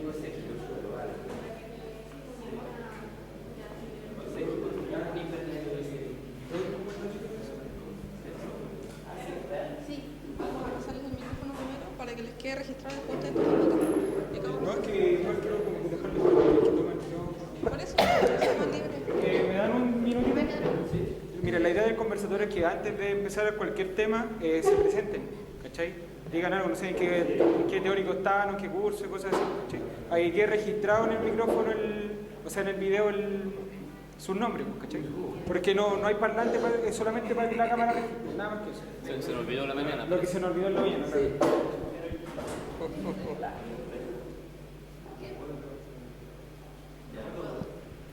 Sí, vamos a pasarles el micrófono primero para que les quede registrado después ustedes toman el micrófono. No, es que igual quiero como que dejarlo que tomen yo. Por eso, se van libres. ¿Me dan un minutito? Sí. Mira, la idea del conversatorio es que antes de empezar cualquier tema se presenten, ¿cachai? Digan algo, no sé en qué teórico están, o en qué curso, y cosas así, ¿cachai? Ahí quede registrado en el micrófono, o sea, en el video sus nombres, ¿cachai? Porque no hay parlante, es solamente para que la cámara registre, nada más que eso. Se nos olvidó la mañana. Lo que se nos olvidó en la mañana. Sí.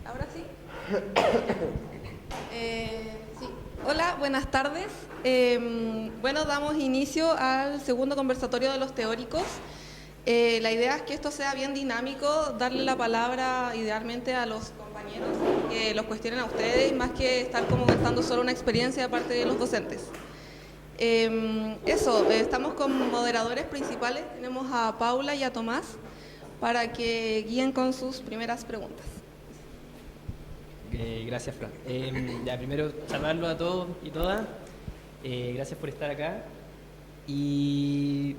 ¿Ahora sí? Sí. Hola, buenas tardes. Bueno, damos inicio al segundo conversatorio de los teóricos. La idea es que esto sea bien dinámico, darle la palabra idealmente a los compañeros que los cuestionen a ustedes, más que estar como contando solo una experiencia de parte de los docentes. Estamos con moderadores principales, tenemos a Paula y a Tomás, para que guíen con sus primeras preguntas. Gracias, Fran. Ya, primero, saludarlos a todos y todas. Gracias por estar acá. Y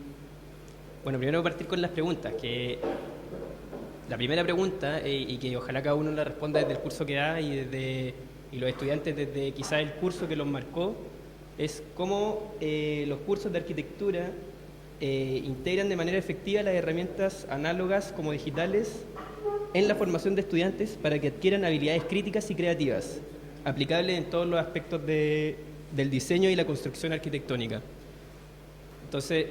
bueno, primero partir con las preguntas. La primera pregunta, y que ojalá cada uno la responda desde el curso que da y los estudiantes desde quizás el curso que los marcó, es cómo los cursos de arquitectura integran de manera efectiva las herramientas análogas como digitales en la formación de estudiantes para que adquieran habilidades críticas y creativas, aplicables en todos los aspectos del diseño y la construcción arquitectónica. Entonces,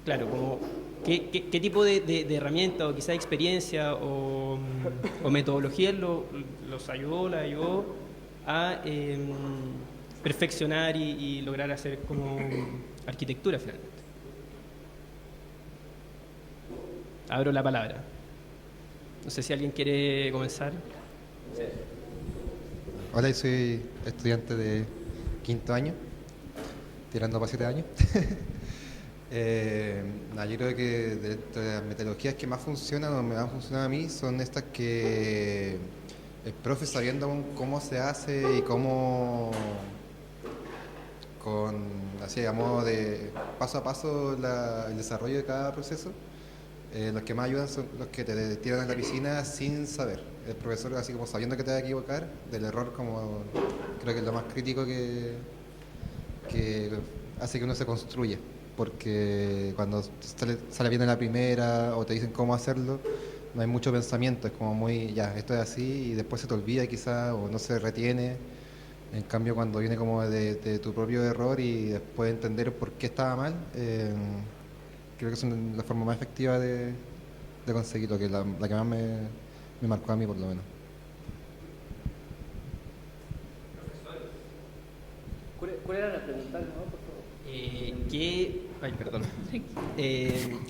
claro, como ¿qué tipo de herramienta o quizá experiencia o metodología la ayudó a perfeccionar y lograr hacer como arquitectura finalmente? Abro la palabra. No sé si alguien quiere comenzar. Sí. Hola, yo soy estudiante de quinto año, tirando para 7 años. Yo creo que de las metodologías que más funcionan o me han funcionado a mí son estas que el profe, sabiendo cómo se hace y cómo, así a modo de paso a paso el desarrollo de cada proceso, los que más ayudan son los que te tiran a la piscina sin saber. El profesor, así como sabiendo que te vas a equivocar, del error, como creo que es lo más crítico que hace que uno se construya. Porque cuando sale bien en la primera o te dicen cómo hacerlo, no hay mucho pensamiento, es como muy, ya, esto es así, y después se te olvida quizás o no se retiene. En cambio, cuando viene como de tu propio error y después entender por qué estaba mal, creo que es la forma más efectiva de conseguirlo, que la que más me marcó a mí, por lo menos. ¿Cuál era la pregunta? ¿No? Por favor. Ay, perdón.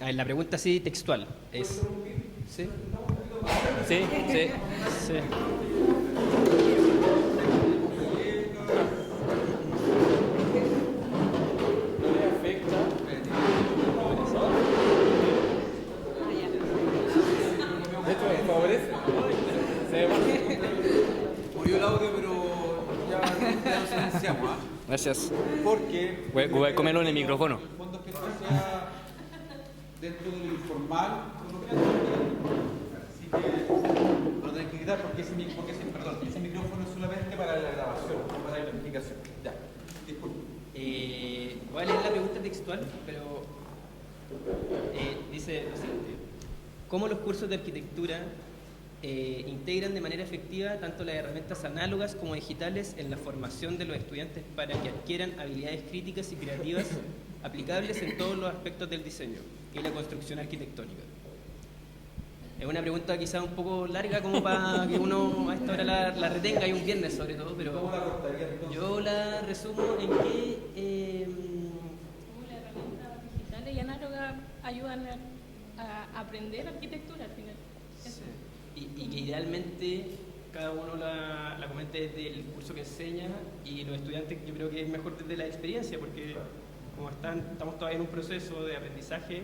A ver, la pregunta así textual es... ¿Sí? Sí, sí, sí. Murió el audio, pero ya lo silenciamos, ¿ah? Gracias. Porque Voy a comerlo en el micrófono. En el fondo es que esto sea dentro de lo informal, así que lo tenés que quitar porque ese micrófono es solamente para la grabación, no para la explicación. Ya, disculpe. Voy a leer la pregunta textual, pero dice lo siguiente: ¿cómo los cursos de arquitectura integran de manera efectiva tanto las herramientas análogas como digitales en la formación de los estudiantes para que adquieran habilidades críticas y creativas aplicables en todos los aspectos del diseño y la construcción arquitectónica? Es una pregunta quizá un poco larga como para que uno a esta hora la retenga, y un viernes sobre todo, pero ¿Cómo la cortaría entonces? yo la resumo en que... Como las herramientas digitales y análogas ayudan a aprender arquitectura al final. Eso. Y que idealmente cada uno la comente desde el curso que enseña, y los estudiantes yo creo que es mejor desde la experiencia, porque como estamos todavía en un proceso de aprendizaje,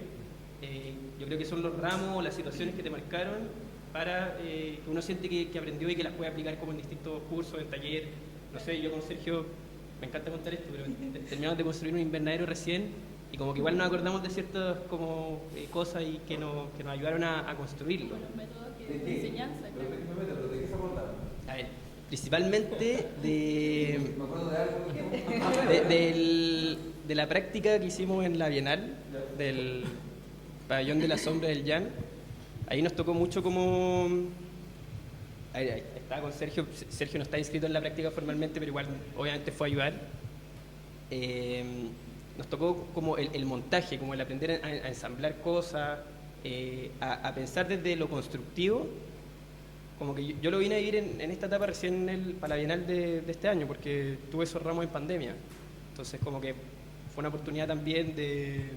yo creo que son los ramos o las situaciones que te marcaron para que uno siente que aprendió y que las puede aplicar como en distintos cursos, en taller. No sé, yo con Sergio, me encanta contar esto, pero terminamos de construir un invernadero recién y como que igual nos acordamos de ciertas como, cosas y que nos ayudaron a construirlo. Los métodos de enseñanza, claro. ¿De qué se acordaron? A ver, principalmente de Me acuerdo de algo de la práctica que hicimos en la Bienal, del Pabellón de la Sombra del Llan. Ahí nos tocó mucho como... Ahí estaba con Sergio. Sergio no está inscrito en la práctica formalmente, pero igual obviamente fue a ayudar. Nos tocó como el montaje, como el aprender a ensamblar cosas, a pensar desde lo constructivo. Como que yo lo vine a vivir en esta etapa recién para la Bienal de este año, porque tuve esos ramos en pandemia. Entonces como que fue una oportunidad también de,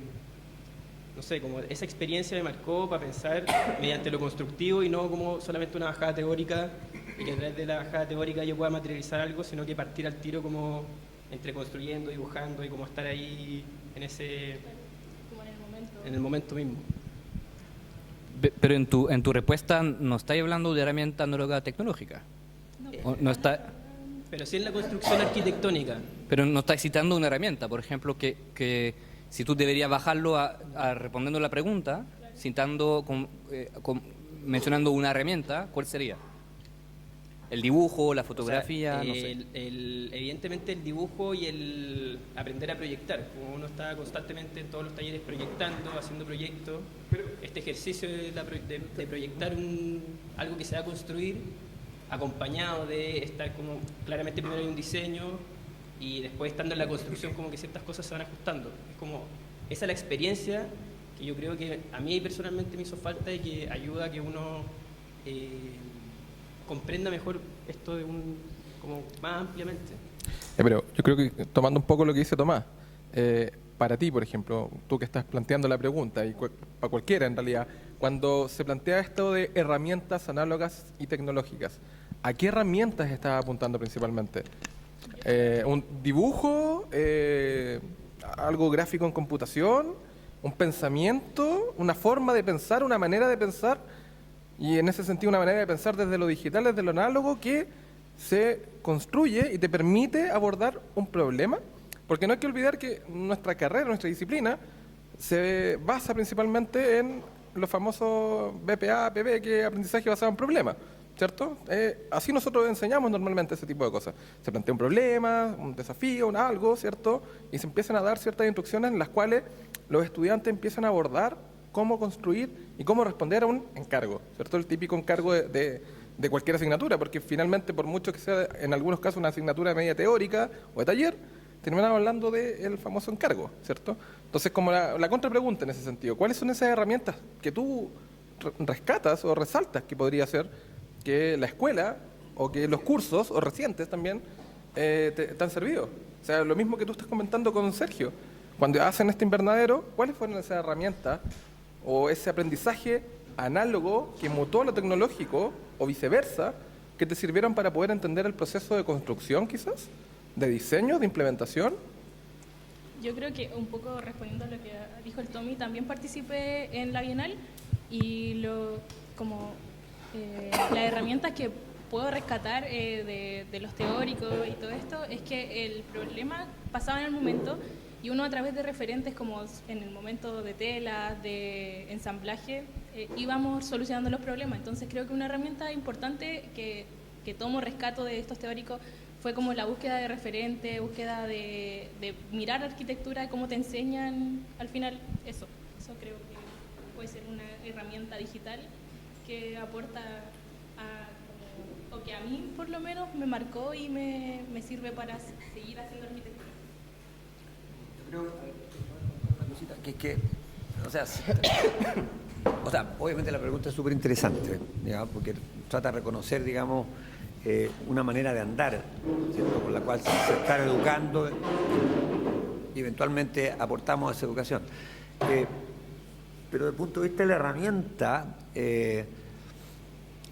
no sé, como esa experiencia me marcó para pensar mediante lo constructivo y no como solamente una bajada teórica y que a través de la bajada teórica yo pueda materializar algo, sino que partir al tiro como entre construyendo, dibujando y como estar ahí en ese, Como en el momento mismo. Pero en tu respuesta no estáis hablando de herramienta análoga tecnológica. No está, Pero sí en la construcción arquitectónica. pero no estáis citando una herramienta, por ejemplo, que si tú deberías bajarlo a respondiendo la pregunta, citando, mencionando una herramienta, ¿cuál sería? ¿El dibujo, la fotografía? O sea, no sé. evidentemente el dibujo y el aprender a proyectar. Como uno está constantemente en todos los talleres proyectando, haciendo proyectos, este ejercicio de proyectar algo que se va a construir, acompañado de estar como, claramente primero hay un diseño y después estando en la construcción como que ciertas cosas se van ajustando. Es como, esa es la experiencia que yo creo que a mí personalmente me hizo falta y que ayuda a que uno... comprenda mejor esto como más ampliamente. Pero yo creo que tomando un poco lo que dice Tomás, para ti, por ejemplo, tú que estás planteando la pregunta, y para cualquiera en realidad, cuando se plantea esto de herramientas análogas y tecnológicas, ¿a qué herramientas estás apuntando principalmente? ¿Un dibujo? ¿Algo gráfico en computación? ¿Un pensamiento? ¿Una forma de pensar? ¿Una manera de pensar? Y en ese sentido una manera de pensar desde lo digital, desde lo análogo, que se construye y te permite abordar un problema. Porque no hay que olvidar que nuestra carrera, nuestra disciplina, se basa principalmente en los famosos BPA, APB, que es aprendizaje basado en problemas, ¿cierto? Así nosotros enseñamos normalmente ese tipo de cosas. Se plantea un problema, un desafío, algo, ¿cierto? Y se empiezan a dar ciertas instrucciones en las cuales los estudiantes empiezan a abordar cómo construir y cómo responder a un encargo, ¿cierto? El típico encargo de cualquier asignatura, porque finalmente, por mucho que sea en algunos casos una asignatura de media teórica o de taller, terminamos hablando del famoso encargo, ¿cierto? Entonces, como la contrapregunta en ese sentido, ¿cuáles son esas herramientas que tú rescatas o resaltas que podría ser que la escuela o que los cursos, o recientes también, te han servido? O sea, lo mismo que tú estás comentando con Sergio. Cuando hacen este invernadero, ¿cuáles fueron esas herramientas o ese aprendizaje análogo que mutó a lo tecnológico o viceversa, que te sirvieron para poder entender el proceso de construcción quizás, de diseño, de implementación? Yo creo que un poco respondiendo a lo que dijo el Tommy, también participé en la Bienal y las herramientas que puedo rescatar de los teóricos y todo esto es que el problema pasaba en el momento y uno a través de referentes como en el momento de telas, de ensamblaje, íbamos solucionando los problemas. Entonces creo que una herramienta importante que tomo rescato de estos teóricos fue como la búsqueda de referente, búsqueda de mirar arquitectura, cómo te enseñan, al final eso creo que puede ser una herramienta digital que aporta o que a mí por lo menos me marcó y me sirve para seguir haciendo arquitectura. Yo creo una cosita que o sea, obviamente la pregunta es súper interesante, porque trata de reconocer, digamos, una manera de andar, ¿cierto?, por la cual se está educando y eventualmente aportamos a esa educación. Pero desde el punto de vista de la herramienta,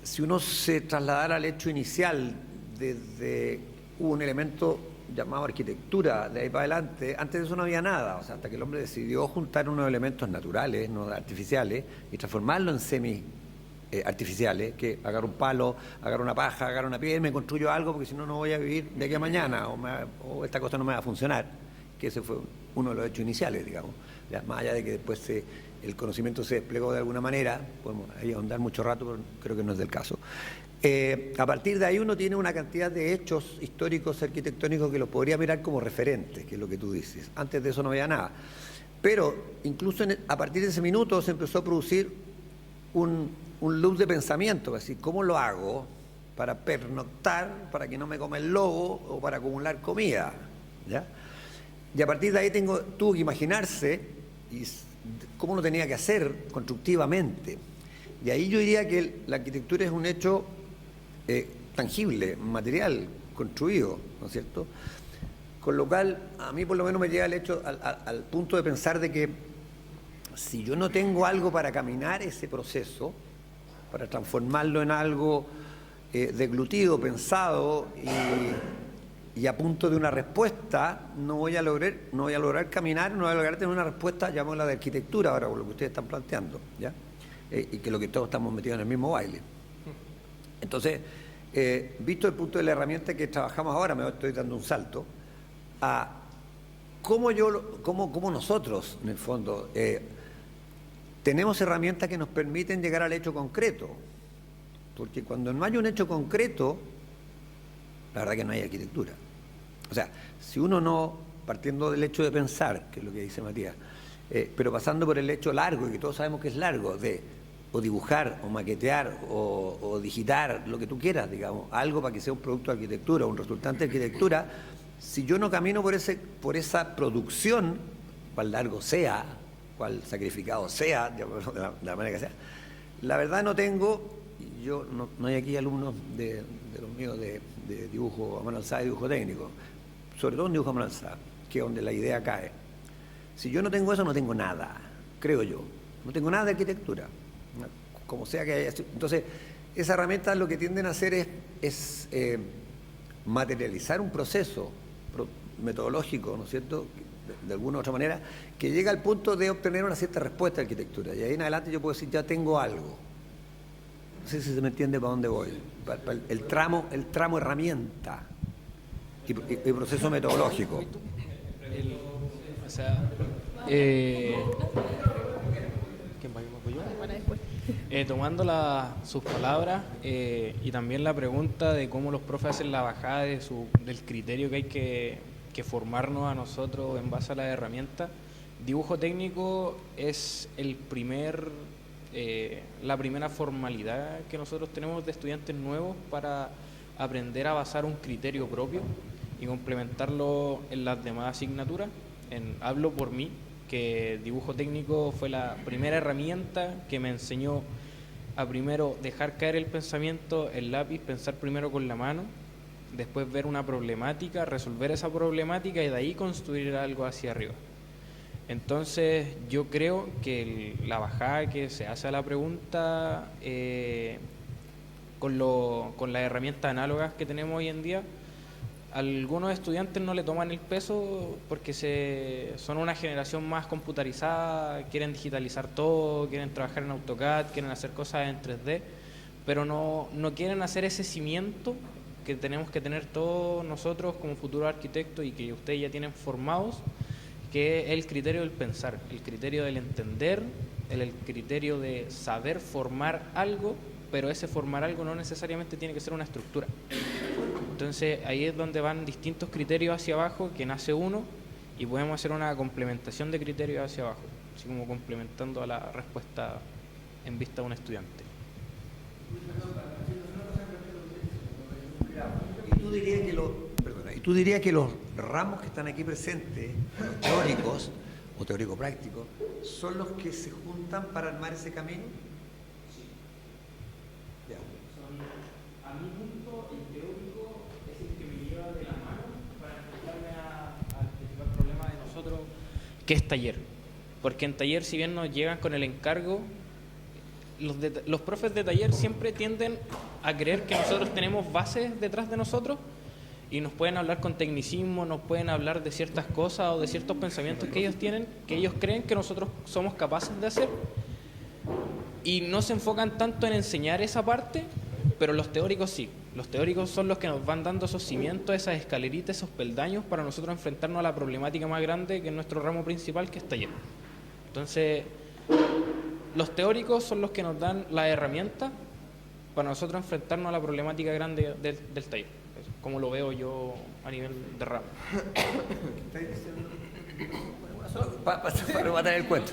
si uno se trasladara al hecho inicial, desde hubo un elemento llamado arquitectura de ahí para adelante, antes de eso no había nada, o sea, hasta que el hombre decidió juntar unos elementos naturales, no artificiales, y transformarlo en semi artificiales, que agarro un palo, agarro una paja, agarro una piedra, me construyo algo porque si no, no voy a vivir de aquí a mañana, o esta cosa no me va a funcionar, que ese fue uno de los hechos iniciales, digamos, ya, más allá de que después el conocimiento se desplegó de alguna manera, podemos ahí ahondar mucho rato, pero creo que no es del caso. A partir de ahí uno tiene una cantidad de hechos históricos, arquitectónicos, que los podría mirar como referentes, que es lo que tú dices. Antes de eso no había nada. Pero incluso a partir de ese minuto se empezó a producir un loop de pensamiento, así, ¿cómo lo hago para pernoctar, para que no me coma el lobo o para acumular comida? ¿Ya? Y a partir de ahí tuvo que imaginarse cómo lo tenía que hacer constructivamente. Y ahí yo diría que la arquitectura es un hecho tangible, material, construido, ¿no es cierto? Con lo cual, a mí por lo menos me llega el hecho al punto de pensar de que si yo no tengo algo para caminar ese proceso, para transformarlo en algo deglutido, pensado y a punto de una respuesta, no voy a lograr caminar, no voy a lograr tener una respuesta, llamémosla de arquitectura ahora, por lo que ustedes están planteando, ¿ya? Y que lo que todos estamos metidos en el mismo baile. Entonces, visto el punto de la herramienta que trabajamos ahora, me estoy dando un salto, a cómo nosotros, en el fondo, tenemos herramientas que nos permiten llegar al hecho concreto. Porque cuando no hay un hecho concreto, la verdad que no hay arquitectura. O sea, si uno no, partiendo del hecho de pensar, que es lo que dice Matías, pero pasando por el hecho largo, y que todos sabemos que es largo, de o dibujar, o maquetear, o digitar, lo que tú quieras, digamos, algo para que sea un producto de arquitectura, un resultante de arquitectura, si yo no camino por esa producción, cual largo sea, cual sacrificado sea, de la manera que sea, la verdad no tengo, yo no hay aquí alumnos de los míos de dibujo a mano alzada y dibujo técnico, sobre todo en dibujo a mano alzada, que es donde la idea cae. Si yo no tengo eso, no tengo nada, creo yo, no tengo nada de arquitectura. Como sea que haya. Entonces, esa herramienta lo que tienden a hacer es materializar un proceso metodológico, ¿no es cierto?, de alguna u otra manera, que llega al punto de obtener una cierta respuesta de arquitectura. Y ahí en adelante yo puedo decir, ya tengo algo. No sé si se me entiende para dónde voy. El tramo herramienta y proceso metodológico. Tomando sus palabras y también la pregunta de cómo los profes hacen la bajada del criterio que hay que formarnos a nosotros en base a las herramientas, dibujo técnico es la primera formalidad que nosotros tenemos de estudiantes nuevos para aprender a basar un criterio propio y complementarlo en las demás asignaturas. Hablo por mí, que dibujo técnico fue la primera herramienta que me enseñó a primero dejar caer el pensamiento, el lápiz, pensar primero con la mano, después ver una problemática, resolver esa problemática y de ahí construir algo hacia arriba. Entonces yo creo que la bajada que se hace a la pregunta con las herramientas análogas que tenemos hoy en día, algunos estudiantes no le toman el peso porque son una generación más computarizada, quieren digitalizar todo, quieren trabajar en AutoCAD, quieren hacer cosas en 3D, pero no quieren hacer ese cimiento que tenemos que tener todos nosotros como futuros arquitectos y que ustedes ya tienen formados, que es el criterio del pensar, el criterio del entender, el criterio de saber formar algo, pero ese formar algo no necesariamente tiene que ser una estructura. Entonces ahí es donde van distintos criterios hacia abajo, que nace uno y podemos hacer una complementación de criterios hacia abajo, así como complementando a la respuesta en vista de un estudiante. ¿Y tú dirías que los ramos que están aquí presentes, los teóricos o teórico-prácticos, son los que se juntan para armar ese camino? Sí. A mi punto, el teórico es el que me lleva de la mano para enfrentarme al principal problema de nosotros, que es taller. Porque en taller, si bien nos llegan con el encargo, los profes de taller siempre tienden a creer que nosotros tenemos bases detrás de nosotros y nos pueden hablar con tecnicismo, nos pueden hablar de ciertas cosas o de ciertos pensamientos que ellos tienen, que ellos creen que nosotros somos capaces de hacer, y no se enfocan tanto en enseñar esa parte, pero los teóricos sí. Los teóricos son los que nos van dando esos cimientos, esas escaleritas, esos peldaños para nosotros enfrentarnos a la problemática más grande que es nuestro ramo principal, que es taller. Entonces, los teóricos son los que nos dan la herramienta para nosotros enfrentarnos a la problemática grande del taller, como lo veo yo a nivel de ramo. Para rematar el cuento.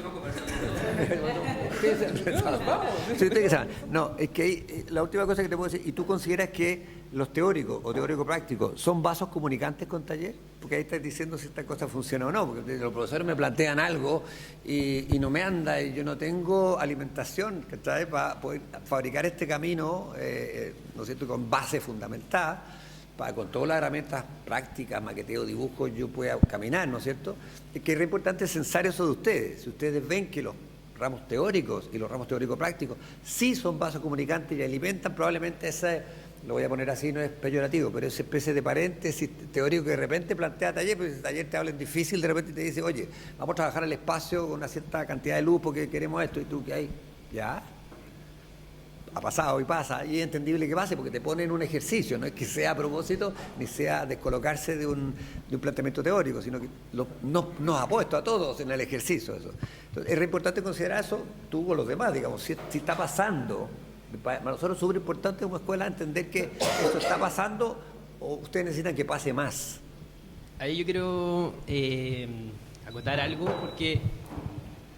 No, es que la última cosa que te puedo decir, ¿y tú consideras que los teóricos o teóricos prácticos son vasos comunicantes con taller? Porque ahí estás diciendo si esta cosa funciona o no, porque los profesores me plantean algo y no me anda, y yo no tengo alimentación, ¿sabes?, para poder fabricar este camino, ¿no es cierto?, con base fundamentada, para con todas las herramientas prácticas, maqueteo, dibujo, yo pueda caminar, ¿no es cierto? Es que es importante censar eso de ustedes. Si ustedes ven que los ramos teóricos y los ramos teóricos prácticos sí son vasos comunicantes y alimentan probablemente ese, lo voy a poner así, no es peyorativo, pero esa especie de paréntesis teórico que de repente plantea taller, pues el taller te habla en difícil, de repente te dice, oye, vamos a trabajar el espacio con una cierta cantidad de luz porque queremos esto, y tú, ¿qué hay? Ya. Ha pasado y pasa, y es entendible que pase porque te ponen un ejercicio, no es que sea a propósito ni sea descolocarse de un planteamiento teórico, sino que nos ha puesto a todos en el ejercicio eso. Entonces, es re importante considerar eso tú o los demás, digamos, si está pasando. Para nosotros es súper importante como escuela entender que esto está pasando o ustedes necesitan que pase más. Ahí yo quiero acotar algo porque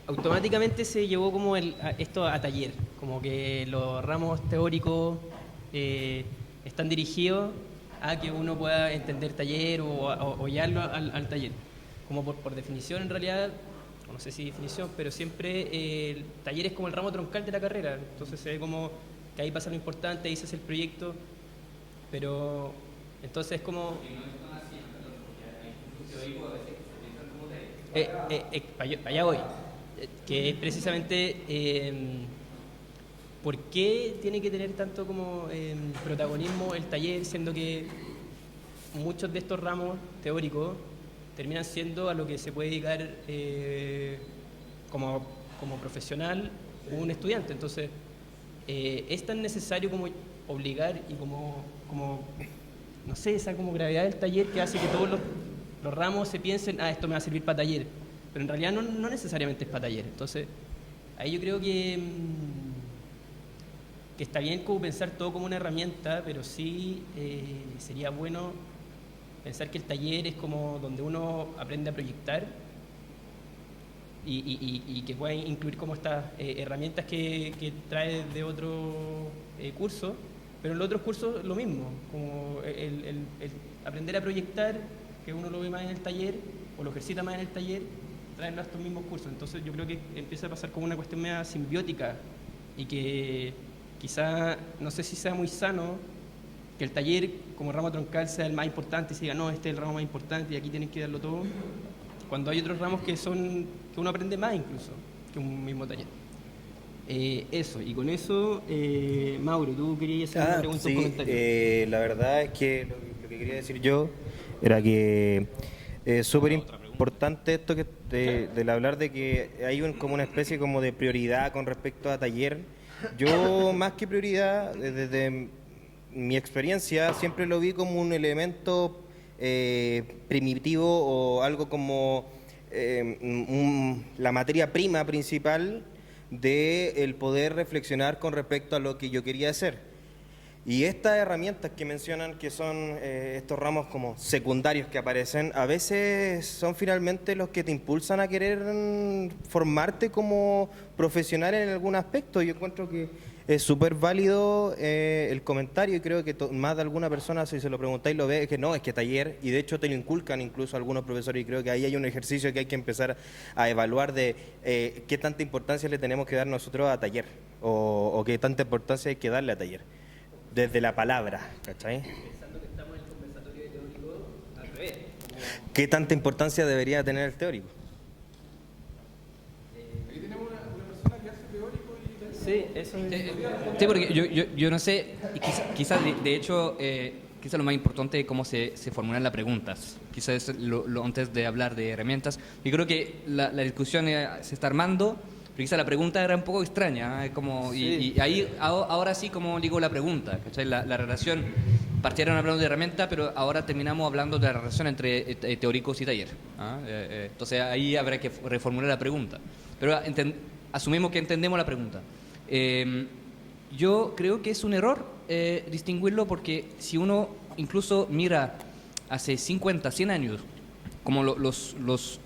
automáticamente se llevó como esto a taller, como que los ramos teóricos están dirigidos a que uno pueda entender taller o guiarlo al taller. Como por definición, en realidad, no sé si definición, pero siempre el taller es como el ramo troncal de la carrera, entonces se ve como que ahí pasa lo importante, ahí se hace el proyecto, pero entonces es como... allá voy. Que es precisamente por qué tiene que tener tanto como protagonismo el taller, siendo que muchos de estos ramos teóricos terminan siendo a lo que se puede dedicar como profesional un estudiante. Entonces, es tan necesario como obligar y como no sé, esa como gravedad del taller que hace que todos los ramos se piensen, esto me va a servir para taller. Pero en realidad no necesariamente es para taller. Entonces, ahí yo creo que está bien como pensar todo como una herramienta, pero sí sería bueno pensar que el taller es como donde uno aprende a proyectar y que pueda incluir como estas herramientas que trae de otro curso, pero en los otros cursos lo mismo, como el aprender a proyectar, que uno lo ve más en el taller o lo ejercita más en el taller, traerlo a estos mismos cursos. Entonces yo creo que empieza a pasar como una cuestión media simbiótica y que quizá, no sé si sea muy sano que el taller como ramo troncal sea el más importante y se diga, no, este es el ramo más importante y aquí tienen que darlo todo, cuando hay otros ramos que uno aprende más incluso que un mismo taller. Eso, y con eso, Mauro, tú querías hacer una pregunta o un comentario. La verdad es que lo que quería decir yo era que es súper importante esto del hablar de que hay como una especie como de prioridad con respecto a taller. Yo, más que prioridad, desde mi experiencia, siempre lo vi como un elemento primitivo o algo como la materia prima principal del poder reflexionar con respecto a lo que yo quería hacer. Y estas herramientas que mencionan, que son estos ramos como secundarios que aparecen, a veces son finalmente los que te impulsan a querer formarte como profesional en algún aspecto. Yo encuentro que es súper válido el comentario y creo que más de alguna persona, si se lo preguntáis, lo ve, es que no, es que taller, y de hecho te lo inculcan incluso algunos profesores, y creo que ahí hay un ejercicio que hay que empezar a evaluar de qué tanta importancia le tenemos que dar nosotros a taller o qué tanta importancia hay que darle a taller. Desde la palabra, ¿cachai? Pensando que estamos en el conversatorio de teórico, al revés. ¿Qué tanta importancia debería tener el teórico? Ahí tenemos una persona que hace teórico y... Sí, eso es... Sí, porque yo no sé, quizás de hecho quizá lo más importante es cómo se formulan las preguntas. Quizás es lo antes de hablar de herramientas. Yo creo que la discusión se está armando, pero quizá la pregunta era un poco extraña. Como, Sí. y ahí, ahora sí, como digo la pregunta, ¿cachai? La relación, partieron hablando de herramienta, pero ahora terminamos hablando de la relación entre teóricos y taller. Entonces ahí habrá que reformular la pregunta. Pero asumimos que entendemos la pregunta. Yo creo que es un error distinguirlo, porque si uno incluso mira hace 50, 100 años, como los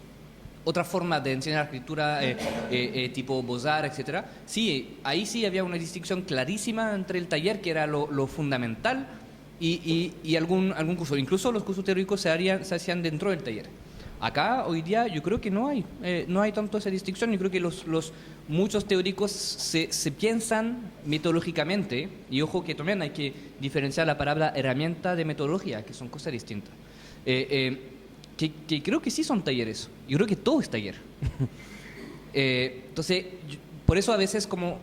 otras formas de enseñar escritura tipo Beaux-Arts, etcétera, sí, ahí sí había una distinción clarísima entre el taller, que era lo fundamental, y algún curso. Incluso los cursos teóricos se hacían dentro del taller. Acá, hoy día, yo creo que no hay tanto esa distinción. Yo creo que muchos teóricos se piensan metodológicamente, y ojo que también hay que diferenciar la palabra herramienta de metodología, que son cosas distintas. Que creo que sí son talleres. Yo creo que todo es taller. Entonces, por eso a veces como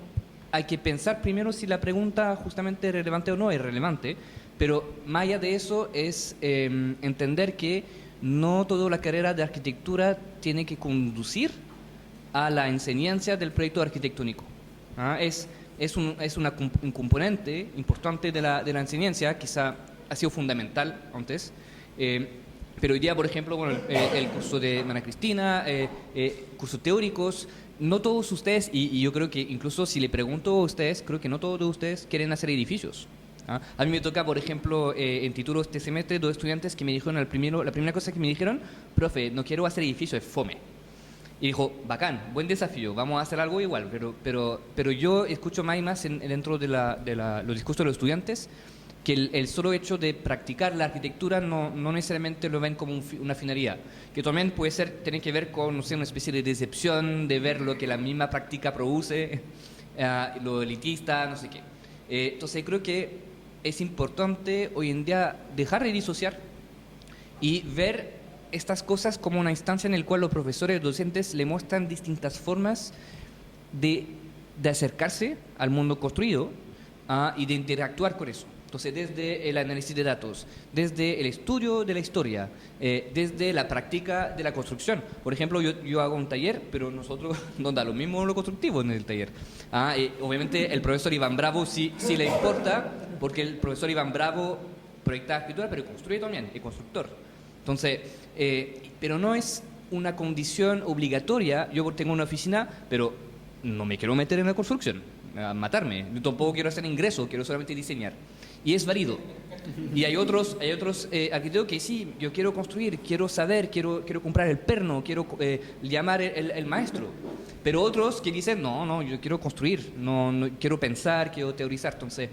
hay que pensar primero si la pregunta justamente es relevante o no es relevante, pero más allá de eso es entender que no toda la carrera de arquitectura tiene que conducir a la enseñanza del proyecto arquitectónico. Es un componente importante de la enseñanza, quizá ha sido fundamental antes, pero hoy día, por ejemplo, bueno, el curso de Ana Cristina, cursos teóricos, no todos ustedes, y yo creo que incluso si le pregunto a ustedes, creo que no todos ustedes quieren hacer edificios. A mí me toca, por ejemplo, en títulos este semestre, 2 estudiantes que me dijeron la primera cosa que me dijeron: profe, no quiero hacer edificios, es fome. Y dijo, bacán, buen desafío, vamos a hacer algo igual, pero yo escucho más y más dentro de los discursos de los estudiantes que el solo hecho de practicar la arquitectura no necesariamente lo ven como una finalidad, que también puede tener que ver con, no sé, una especie de decepción de ver lo que la misma práctica produce, lo elitista, no sé qué. Entonces creo que es importante hoy en día dejar de disociar y ver estas cosas como una instancia en la cual los profesores, docentes le muestran distintas formas de acercarse al mundo construido y de interactuar con eso. Entonces, desde el análisis de datos, desde el estudio de la historia, desde la práctica de la construcción. Por ejemplo, yo hago un taller, pero nosotros nos da lo mismo lo constructivo en el taller. Obviamente, el profesor Iván Bravo sí le importa, porque el profesor Iván Bravo proyecta arquitectura, pero construye también, es constructor. Entonces, pero no es una condición obligatoria. Yo tengo una oficina, pero no me quiero meter en la construcción, a matarme. Yo tampoco quiero hacer ingreso, quiero solamente diseñar. Y es válido. Y hay otros arquitectos que sí, yo quiero construir, quiero saber, quiero comprar el perno, quiero llamar el maestro. Pero otros que dicen, no, yo quiero construir, no quiero pensar, quiero teorizar. Entonces,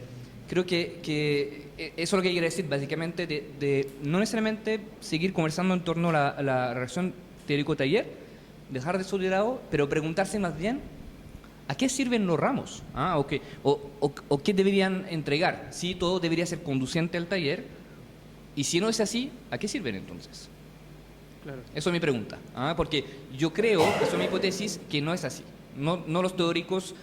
creo que eso es lo que quiero decir, básicamente, de no necesariamente seguir conversando en torno a la relación teórico-taller, dejar de eso de lado, pero preguntarse más bien, ¿a qué sirven los ramos? ¿O qué deberían entregar? Si todo debería ser conducente al taller, y si no es así, ¿a qué sirven entonces? Claro. Eso es mi pregunta, porque yo creo, eso es mi hipótesis, que no es así. No los teóricos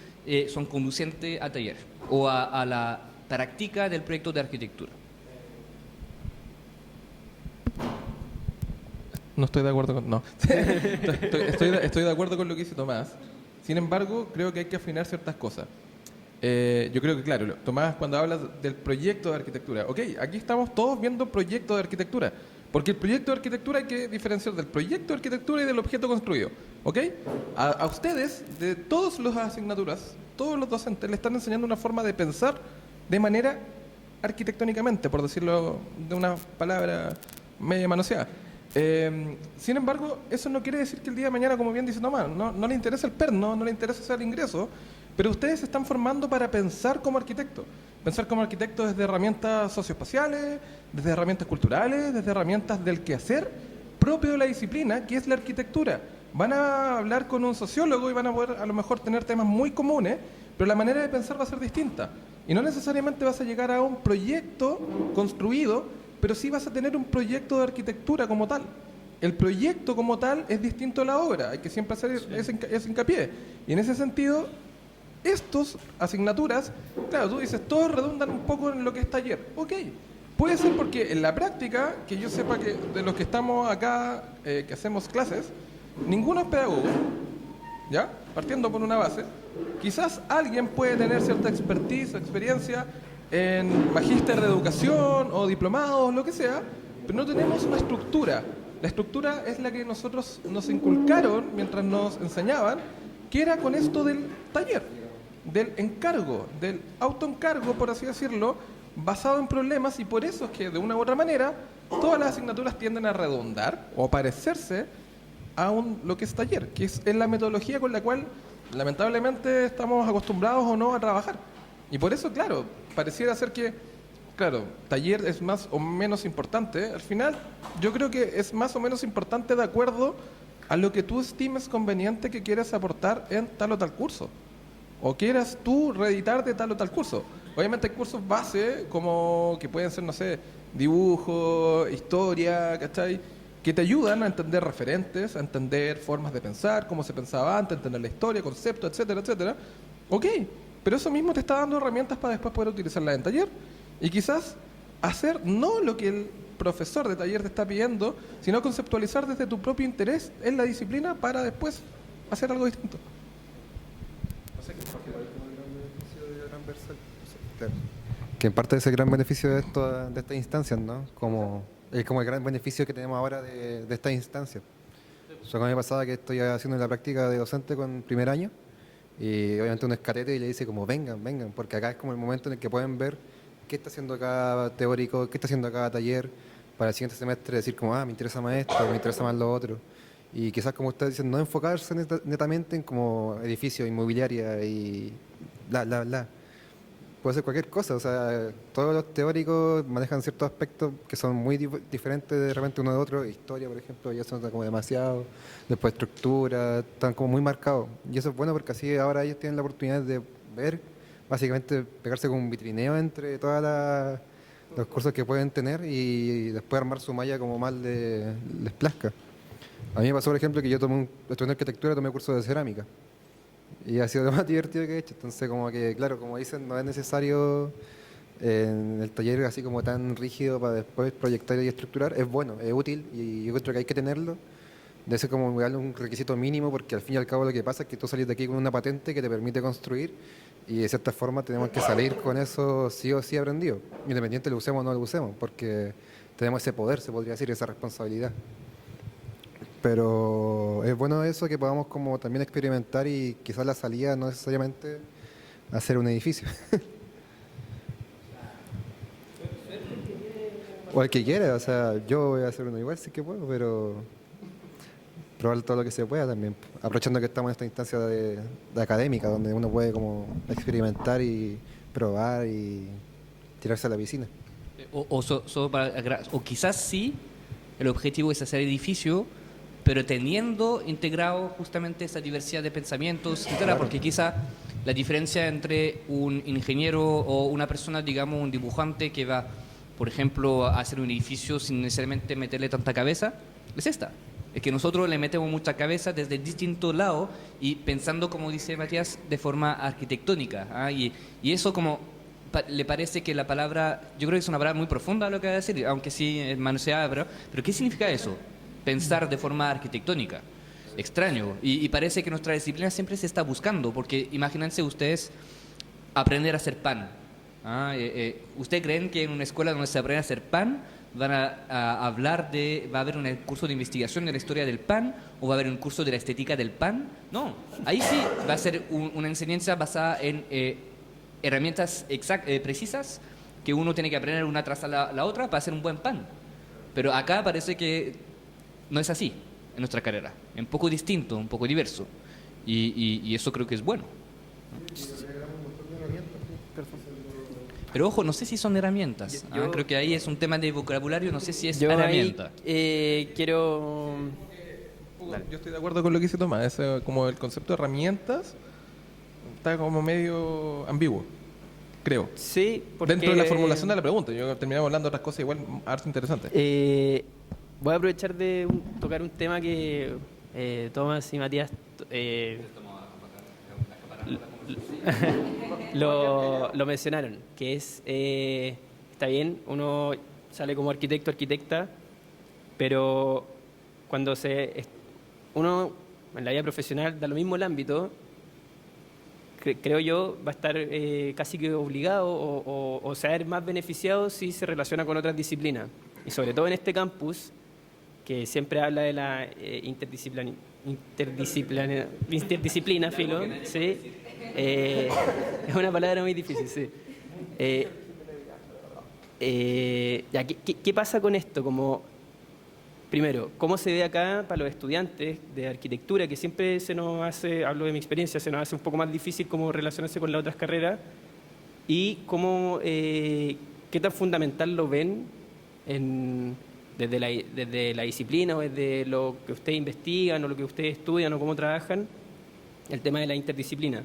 son conducentes al taller o a la práctica del proyecto de arquitectura. No estoy de acuerdo con... No. estoy de acuerdo con lo que dice Tomás. Sin embargo, creo que hay que afinar ciertas cosas. Yo creo que, claro, Tomás, cuando hablas del proyecto de arquitectura, ok, aquí estamos todos viendo proyecto de arquitectura, porque el proyecto de arquitectura hay que diferenciar del proyecto de arquitectura y del objeto construido, ¿ok? A ustedes, de todas las asignaturas, todos los docentes le están enseñando una forma de pensar de manera arquitectónicamente, por decirlo de una palabra media manoseada. Sin embargo, eso no quiere decir que el día de mañana, como bien dice Tomás, no le interesa el perno, no le interesa hacer el ingreso, pero ustedes se están formando para pensar como arquitectos. Pensar como arquitectos desde herramientas socioespaciales, desde herramientas culturales, desde herramientas del quehacer propio de la disciplina, que es la arquitectura. Van a hablar con un sociólogo y van a poder a lo mejor tener temas muy comunes, pero la manera de pensar va a ser distinta. Y no necesariamente vas a llegar a un proyecto construido, pero sí vas a tener un proyecto de arquitectura como tal. El proyecto como tal es distinto a la obra, hay que siempre hacer ese hincapié. Y en ese sentido, estas asignaturas, claro, tú dices, todos redundan un poco en lo que es taller. Ok, Puede ser porque en la práctica, que yo sepa que de los que estamos acá, que hacemos clases, ninguno es pedagogo, ¿ya? Partiendo por una base. Quizás alguien puede tener cierta expertise o experiencia en magíster de educación o diplomados, lo que sea, pero no tenemos una estructura. La estructura es la que nosotros nos inculcaron mientras nos enseñaban, que era con esto del taller, del encargo, del autoencargo, por así decirlo, basado en problemas, y por eso es que de una u otra manera todas las asignaturas tienden a redundar o a parecerse a lo que es taller, que es la metodología con la cual lamentablemente estamos acostumbrados o no a trabajar. Y por eso, claro, pareciera ser que, claro, taller es más o menos importante. Al final, yo creo que es más o menos importante de acuerdo a lo que tú estimes conveniente que quieras aportar en tal o tal curso, o quieras tú reeditar de tal o tal curso. Obviamente hay cursos base, como que pueden ser, no sé, dibujo, historia, ¿cachai?, que te ayudan a entender referentes, a entender formas de pensar, cómo se pensaba antes, entender la historia, conceptos, etcétera, etcétera. Ok, pero eso mismo te está dando herramientas para después poder utilizarlas en taller y quizás hacer no lo que el profesor de taller te está pidiendo, sino conceptualizar desde tu propio interés en la disciplina para después hacer algo distinto. Que en parte es el gran beneficio de estas instancias, ¿no? Es como el gran beneficio que tenemos ahora de estas instancias. O sea, como me pasaba que estoy haciendo la práctica de docente con primer año y obviamente uno es catete y le dice como vengan, porque acá es como el momento en el que pueden ver qué está haciendo cada teórico, qué está haciendo cada taller, para el siguiente semestre decir como, me interesa más esto, me interesa más lo otro. Y quizás, como ustedes dicen, no enfocarse netamente en como edificios, inmobiliaria y bla, bla, bla. Puede ser cualquier cosa, o sea, todos los teóricos manejan ciertos aspectos que son muy diferentes de repente uno de otro. Historia, por ejemplo, ya son como demasiado, después estructura, están como muy marcados. Y eso es bueno porque así ahora ellos tienen la oportunidad de ver, básicamente pegarse con un vitrineo entre todos los cursos que pueden tener y después armar su malla como más les plazca. A mí me pasó, por ejemplo, que yo estudié arquitectura, tomé curso de cerámica. Y ha sido lo más divertido que he hecho. Entonces, como que, claro, como dicen, no es necesario en el taller así como tan rígido para después proyectar y estructurar. Es bueno, es útil y yo creo que hay que tenerlo. Debe ser como un requisito mínimo porque al fin y al cabo lo que pasa es que tú salís de aquí con una patente que te permite construir y de cierta forma tenemos que salir con eso sí o sí aprendido. Independiente lo usemos o no lo usemos, porque tenemos ese poder, se podría decir, esa responsabilidad. Pero es bueno eso, que podamos como también experimentar y quizás la salida no necesariamente hacer un edificio. O el que quiera, o sea, yo voy a hacer uno igual si que puedo, pero probar todo lo que se pueda también, aprovechando que estamos en esta instancia de académica, donde uno puede como experimentar y probar y tirarse a la piscina. O quizás sí, el objetivo es hacer edificio, pero teniendo integrado justamente esa diversidad de pensamientos, etcétera, Claro. porque quizá la diferencia entre un ingeniero o una persona, digamos, un dibujante que va, por ejemplo, a hacer un edificio sin necesariamente meterle tanta cabeza, es esta. Es que nosotros le metemos mucha cabeza desde distintos lados y pensando, como dice Matías, de forma arquitectónica. Y eso como le parece que la palabra, yo creo que es una palabra muy profunda lo que va a decir, aunque sí manoseada, pero ¿qué significa eso? Pensar de forma arquitectónica. Extraño. Y parece que nuestra disciplina siempre se está buscando, porque imagínense ustedes aprender a hacer pan. ¿Ustedes creen que en una escuela donde se aprende a hacer pan van a hablar va a haber un curso de investigación de la historia del pan o va a haber un curso de la estética del pan? No, ahí sí va a ser una enseñanza basada en herramientas precisas que uno tiene que aprender una tras la otra para hacer un buen pan. Pero acá parece que no es así en nuestra carrera, es un poco distinto, un poco diverso y eso creo que es bueno. Pero ojo, no sé si son herramientas. Creo que ahí es un tema de vocabulario, no sé si es herramienta. Quiero... Yo estoy de acuerdo con lo que dice Tomás. Como el concepto de herramientas está como medio ambiguo, creo. Sí, porque... Dentro de la formulación de la pregunta. Yo terminamos hablando de otras cosas igual harto interesantes. Voy a aprovechar de tocar un tema que Tomás y Matías lo mencionaron, que es está bien, uno sale como arquitecto, arquitecta, pero cuando uno en la vida profesional, da lo mismo el ámbito, creo yo, va a estar casi que obligado o ser más beneficiado si se relaciona con otras disciplinas. Y sobre todo en este campus, que siempre habla de la interdisciplina, filo, ¿sí? Es una palabra muy difícil, sí. ¿Qué pasa con esto? Primero, ¿cómo se ve acá para los estudiantes de arquitectura, que siempre se nos hace, hablo de mi experiencia, se nos hace un poco más difícil cómo relacionarse con las otras carreras? Y qué tan fundamental lo ven desde la disciplina o desde lo que ustedes investigan o lo que ustedes estudian o cómo trabajan, el tema de la interdisciplina.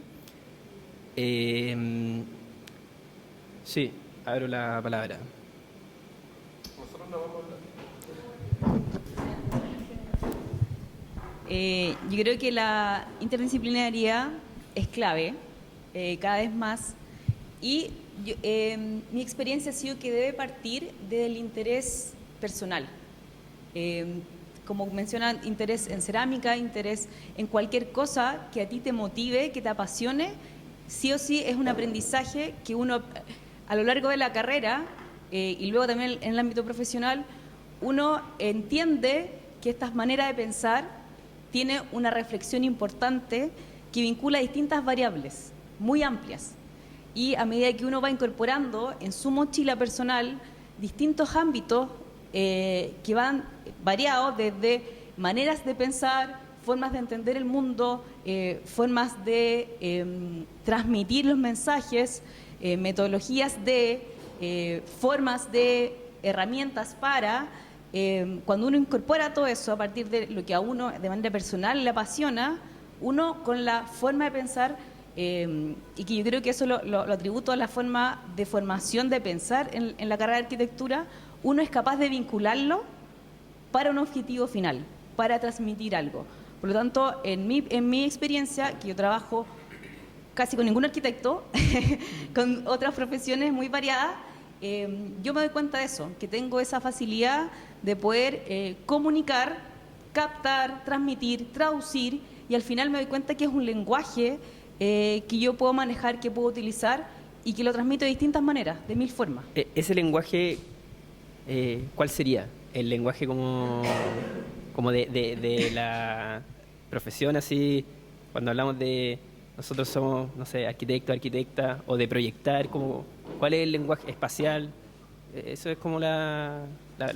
Sí, abro la palabra. Yo creo que la interdisciplinaridad es clave, cada vez más, y mi experiencia ha sido que debe partir del interés personal. Como mencionan, interés en cerámica, interés en cualquier cosa que a ti te motive, que te apasione, sí o sí es un aprendizaje que uno a lo largo de la carrera y luego también en el ámbito profesional, uno entiende que esta manera de pensar tiene una reflexión importante que vincula distintas variables muy amplias. Y a medida que uno va incorporando en su mochila personal distintos ámbitos que van variados desde maneras de pensar, formas de entender el mundo, formas de transmitir los mensajes, metodologías formas de herramientas para... cuando uno incorpora todo eso a partir de lo que a uno de manera personal le apasiona, uno con la forma de pensar, y que yo creo que eso lo atributo a la forma de formación de pensar en la carrera de arquitectura, uno es capaz de vincularlo para un objetivo final, para transmitir algo. Por lo tanto, en mi experiencia, que yo trabajo casi con ningún arquitecto, con otras profesiones muy variadas, yo me doy cuenta de eso, que tengo esa facilidad de poder comunicar, captar, transmitir, traducir, y al final me doy cuenta que es un lenguaje que yo puedo manejar, que puedo utilizar y que lo transmito de distintas maneras, de mil formas. Ese lenguaje, ¿cuál sería? El lenguaje como de la profesión, así, cuando hablamos de nosotros somos, no sé, arquitecto, arquitecta, o de proyectar, ¿cuál es el lenguaje espacial? Eso es como la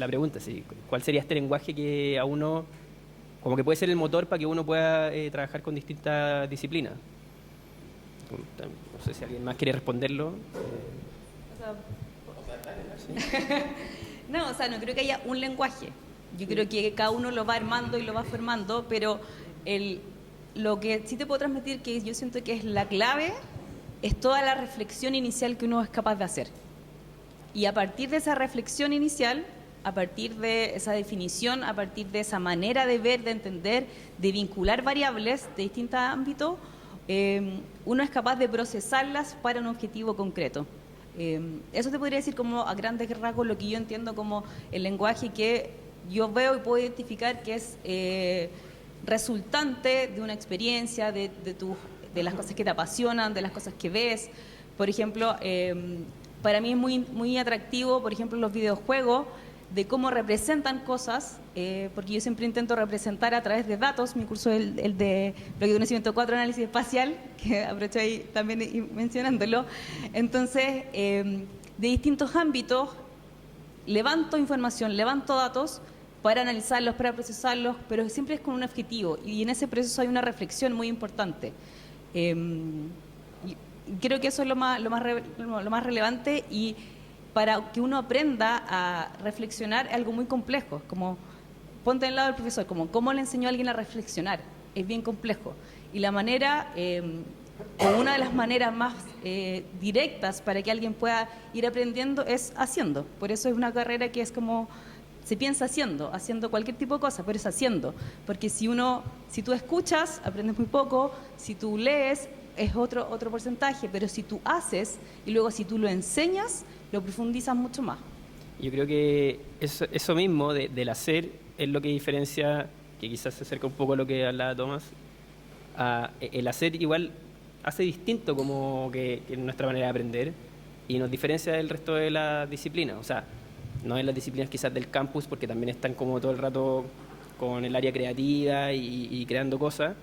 pregunta, ¿sí? ¿Cuál sería este lenguaje que a uno, como que puede ser el motor para que uno pueda trabajar con distintas disciplinas? No sé si alguien más quiere responderlo. No, no creo que haya un lenguaje. Yo creo que cada uno lo va armando y lo va formando, pero lo que sí te puedo transmitir, que yo siento que es la clave, es toda la reflexión inicial que uno es capaz de hacer. Y a partir de esa reflexión inicial, a partir de esa definición, a partir de esa manera de ver, de entender, de vincular variables de distintos ámbitos, uno es capaz de procesarlas para un objetivo concreto. Eso te podría decir como a grandes rasgos lo que yo entiendo como el lenguaje que yo veo y puedo identificar que es resultante de una experiencia, de las cosas que te apasionan, de las cosas que ves. Por ejemplo, para mí es muy atractivo, por ejemplo, los videojuegos, de cómo representan cosas, porque yo siempre intento representar a través de datos. Mi curso es el de bloque de conocimiento 4, análisis espacial, que aprovecho ahí también mencionándolo. Entonces, de distintos ámbitos, levanto información, levanto datos para analizarlos, para procesarlos, pero siempre es con un objetivo, y en ese proceso hay una reflexión muy importante. Creo que eso es lo más relevante, y para que uno aprenda a reflexionar es algo muy complejo, como ponte al lado del profesor, como cómo le enseñó a alguien a reflexionar, es bien complejo. Y la manera, o una de las maneras más directas para que alguien pueda ir aprendiendo es haciendo. Por eso es una carrera que es como, se piensa haciendo cualquier tipo de cosa, pero es haciendo. Porque si tú escuchas, aprendes muy poco, si tú lees, es otro porcentaje, pero si tú haces y luego si tú lo enseñas, lo profundizas mucho más. Yo creo que eso mismo del hacer es lo que diferencia, que quizás se acerca un poco a lo que hablaba Tomás, el hacer igual hace distinto como que nuestra manera de aprender y nos diferencia del resto de las disciplinas. O sea, no en las disciplinas quizás del campus, porque también están como todo el rato con el área creativa y creando cosas,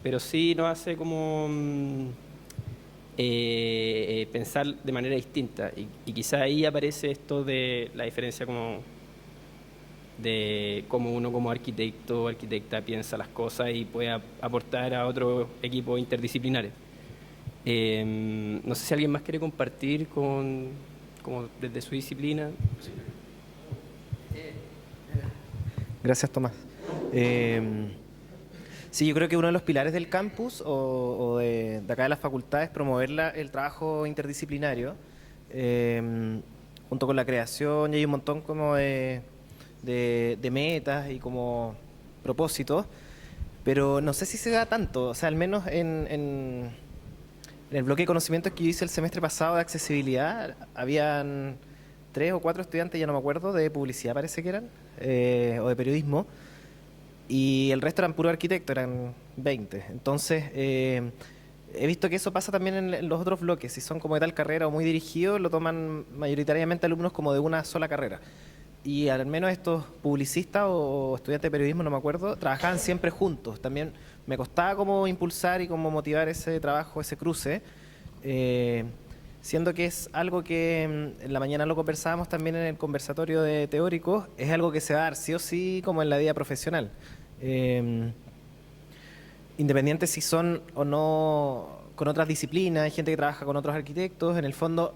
pero sí nos hace como pensar de manera distinta y quizá ahí aparece esto de la diferencia como de cómo uno como arquitecto o arquitecta piensa las cosas y puede aportar a otro equipo interdisciplinares. No sé si alguien más quiere compartir como desde su disciplina. Gracias, Tomás. Sí, yo creo que uno de los pilares del campus o de acá de las facultades es promover el trabajo interdisciplinario junto con la creación, y hay un montón como de metas y como propósitos, pero no sé si se da tanto, o sea, al menos en el bloque de conocimientos que yo hice el semestre pasado de accesibilidad, habían 3 o 4 estudiantes, ya no me acuerdo, de publicidad parece que eran, o de periodismo, y el resto eran puros arquitectos, eran 20. Entonces, he visto que eso pasa también en los otros bloques, si son como de tal carrera o muy dirigidos, lo toman mayoritariamente alumnos como de una sola carrera. Y al menos estos publicistas o estudiantes de periodismo, no me acuerdo, trabajaban siempre juntos. También me costaba como impulsar y como motivar ese trabajo, ese cruce, siendo que es algo que en la mañana lo conversábamos también en el conversatorio de teóricos, es algo que se va a dar sí o sí como en la vida profesional. Independiente si son o no con otras disciplinas, hay gente que trabaja con otros arquitectos, en el fondo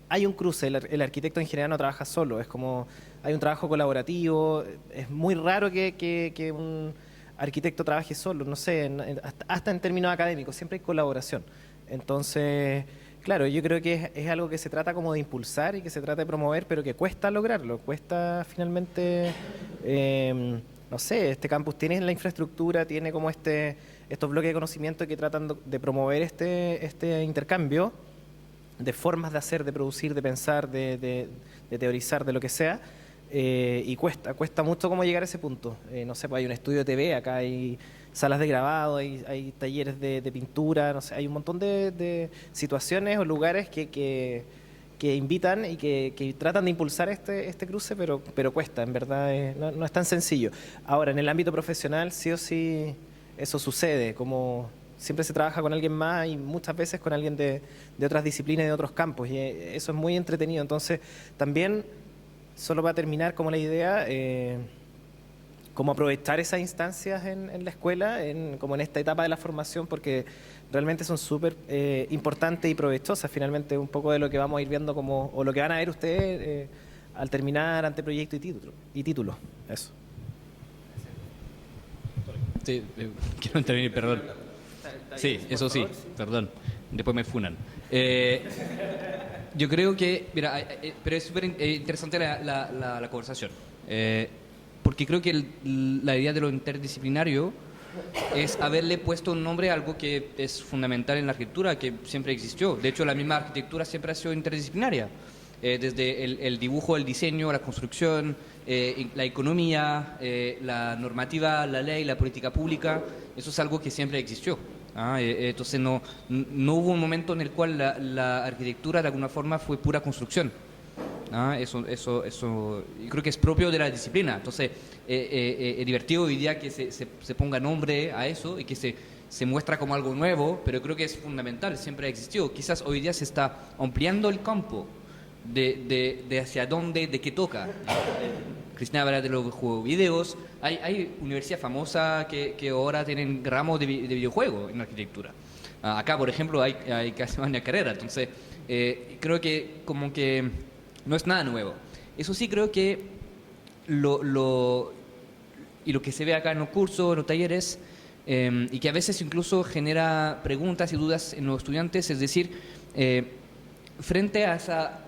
hay un cruce, el arquitecto en general no trabaja solo, es como hay un trabajo colaborativo, es muy raro que un arquitecto trabaje solo, no sé, hasta en términos académicos, siempre hay colaboración. Entonces, claro, yo creo que es algo que se trata como de impulsar y que se trata de promover, pero que cuesta lograrlo, cuesta finalmente, no sé, este campus tiene la infraestructura, tiene como estos bloques de conocimiento que tratan de promover este intercambio de formas de hacer, de producir, de pensar, de teorizar, de lo que sea, y cuesta mucho cómo llegar a ese punto. No sé, pues hay un estudio de TV, acá hay salas de grabado, hay talleres de pintura, no sé, hay un montón de situaciones o lugares que invitan y que tratan de impulsar este cruce, pero cuesta, en verdad, no es tan sencillo. Ahora, en el ámbito profesional, sí o sí, eso sucede, como siempre se trabaja con alguien más y muchas veces con alguien de otras disciplinas y de otros campos, y eso es muy entretenido. Entonces, también, solo para terminar como la idea, cómo aprovechar esas instancias en la escuela, como en esta etapa de la formación, porque realmente son súper importantes y provechosas, finalmente un poco de lo que vamos a ir viendo o lo que van a ver ustedes al terminar anteproyecto y título. Eso. Sí, quiero intervenir, perdón. Sí, eso sí, perdón. Después me funan. Yo creo que, mira, pero es súper interesante la conversación. Porque creo que la idea de lo interdisciplinario es haberle puesto un nombre a algo que es fundamental en la arquitectura, que siempre existió. De hecho, la misma arquitectura siempre ha sido interdisciplinaria. Desde el dibujo, el diseño, la construcción, la economía, la normativa, la ley, la política pública, eso es algo que siempre existió. Entonces no hubo un momento en el cual la arquitectura de alguna forma fue pura construcción. Eso creo que es propio de la disciplina. Entonces es divertido hoy día que se ponga nombre a eso y que se muestra como algo nuevo, pero creo que es fundamental, siempre ha existido. Quizás hoy día se está ampliando el campo de hacia dónde, de qué toca. Cristina habla de los videos. Hay universidades famosas que ahora tienen ramos de videojuegos en arquitectura. Acá, por ejemplo, hay que hacer una carrera. Entonces, creo que como que no es nada nuevo. Eso sí, creo que lo que se ve acá en los cursos, en los talleres, y que a veces incluso genera preguntas y dudas en los estudiantes, es decir, frente a esa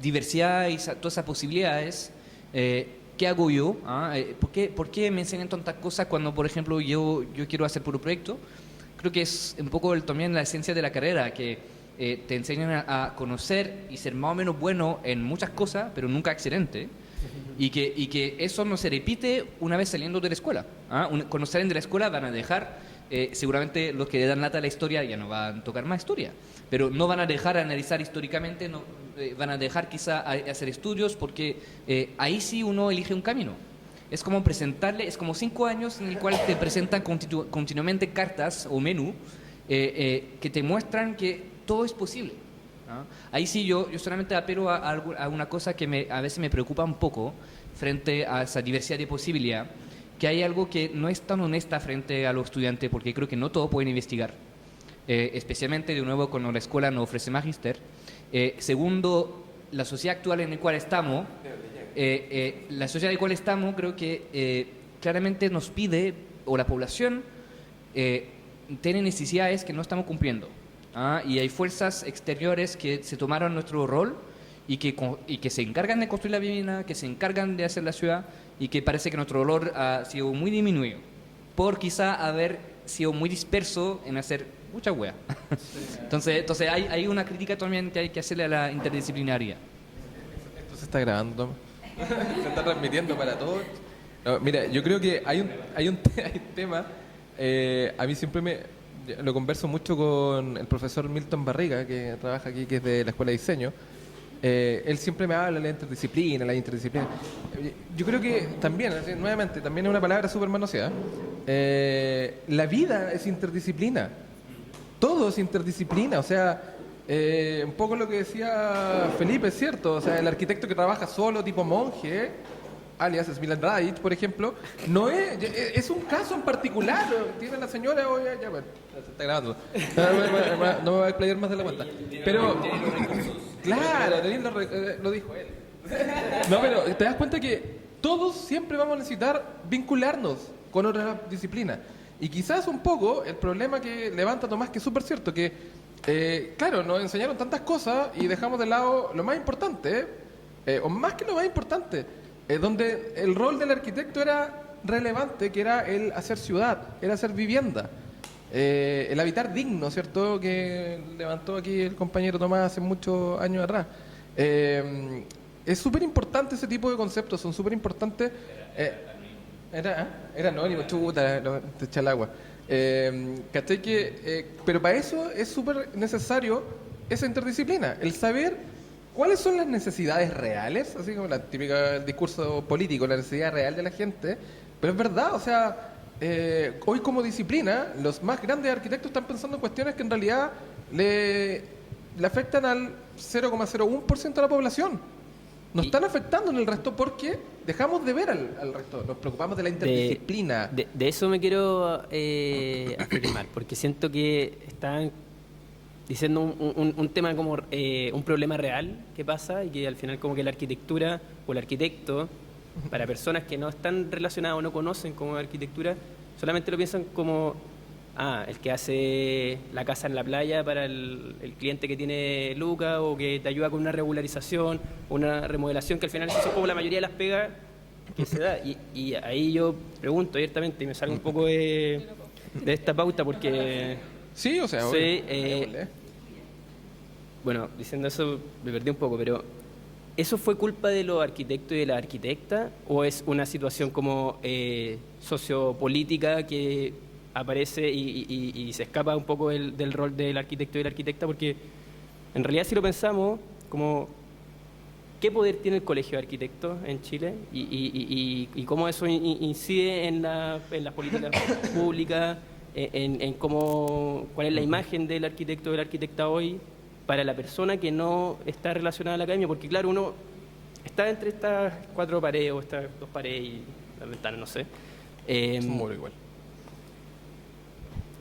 diversidad y todas esas posibilidades, ¿qué hago yo? ¿Por qué me enseñan tantas cosas cuando, por ejemplo, yo quiero hacer puro proyecto? Creo que es un poco también la esencia de la carrera, que te enseñan a conocer y ser más o menos bueno en muchas cosas, pero nunca excelente. Y que eso no se repite una vez saliendo de la escuela. Cuando salen de la escuela van a dejar, seguramente los que le dan lata a la historia ya no van a tocar más historia, pero no van a dejar de analizar históricamente, no, van a dejar quizá hacer estudios, porque ahí sí uno elige un camino. Es como presentarle, es como 5 años en el cual te presentan continuamente cartas o menú que te muestran que todo es posible. Ahí sí yo solamente apelo a una cosa que a veces me preocupa un poco frente a esa diversidad de posibilidad, que hay algo que no es tan honesta frente a los estudiantes, porque creo que no todos pueden investigar, especialmente de nuevo cuando la escuela no ofrece magíster. Segundo, la sociedad actual en la cual estamos, creo que claramente nos pide, o la población tiene necesidades que no estamos cumpliendo. Y hay fuerzas exteriores que se tomaron nuestro rol y que se encargan de construir la vivienda, que se encargan de hacer la ciudad, y que parece que nuestro valor ha sido muy disminuido por quizá haber sido muy disperso en hacer mucha wea. Entonces hay una crítica también que hay que hacerle a la interdisciplinaria. Esto se está grabando, se está transmitiendo para todos. No, mira, yo creo que hay un tema, a mí siempre lo converso mucho con el profesor Milton Barriga, que trabaja aquí, que es de la Escuela de Diseño. Él siempre me habla de la interdisciplina. Yo creo que también, nuevamente, también es una palabra súper manoseada. La vida es interdisciplina. Todo es interdisciplina. O sea, un poco lo que decía Felipe, es cierto. O sea, el arquitecto que trabaja solo, tipo monje, alias Smilan Radic, por ejemplo, no es un caso en particular. Tiene la señora, ya bueno, se está grabando. No me voy a explayar más de la cuenta. Pero, claro, lo dijo él. No, pero te das cuenta que todos siempre vamos a necesitar vincularnos con otra disciplina. Y quizás un poco el problema que levanta Tomás, que es súper cierto, que, claro, nos enseñaron tantas cosas y dejamos de lado lo más importante, o más que lo más importante, donde el rol del arquitecto era relevante, que era el hacer ciudad, era hacer vivienda, el habitar digno, ¿cierto?, que levantó aquí el compañero Tomás hace muchos años atrás. Es súper importante ese tipo de conceptos, son súper importantes. Era anónimo, chuta, te echa el agua. ¿Cachai? Pero para eso es súper necesario esa interdisciplina, el saber cuáles son las necesidades reales, así como la típica el discurso político, la necesidad real de la gente. Pero es verdad, o sea, hoy como disciplina, los más grandes arquitectos están pensando en cuestiones que en realidad le afectan al 0,01% de la población. Nos están afectando en el resto porque dejamos de ver al resto, nos preocupamos de la interdisciplina. De eso me quiero afirmar, porque siento que están diciendo un tema como un problema real que pasa, y que al final como que la arquitectura o el arquitecto, para personas que no están relacionadas o no conocen como arquitectura, solamente lo piensan como el que hace la casa en la playa para el cliente que tiene lucas, o que te ayuda con una regularización, una remodelación, que al final eso es como la mayoría de las pegas que se da. Y ahí yo pregunto abiertamente, y me salgo un poco de esta pauta, porque... Sí, o sea, sí, bueno, diciendo eso me perdí un poco, pero ¿eso fue culpa de los arquitectos y de la arquitecta, o es una situación como sociopolítica que aparece y se escapa un poco del rol del arquitecto y de la arquitecta? Porque en realidad, si lo pensamos, como ¿qué poder tiene el colegio de arquitectos en Chile y cómo eso incide en las políticas públicas, en cuál es la imagen del arquitecto o de la arquitecta hoy para la persona que no está relacionada a la academia? Porque claro, uno está entre estas 4 paredes o estas 2 paredes y la ventana, no sé. Muy igual.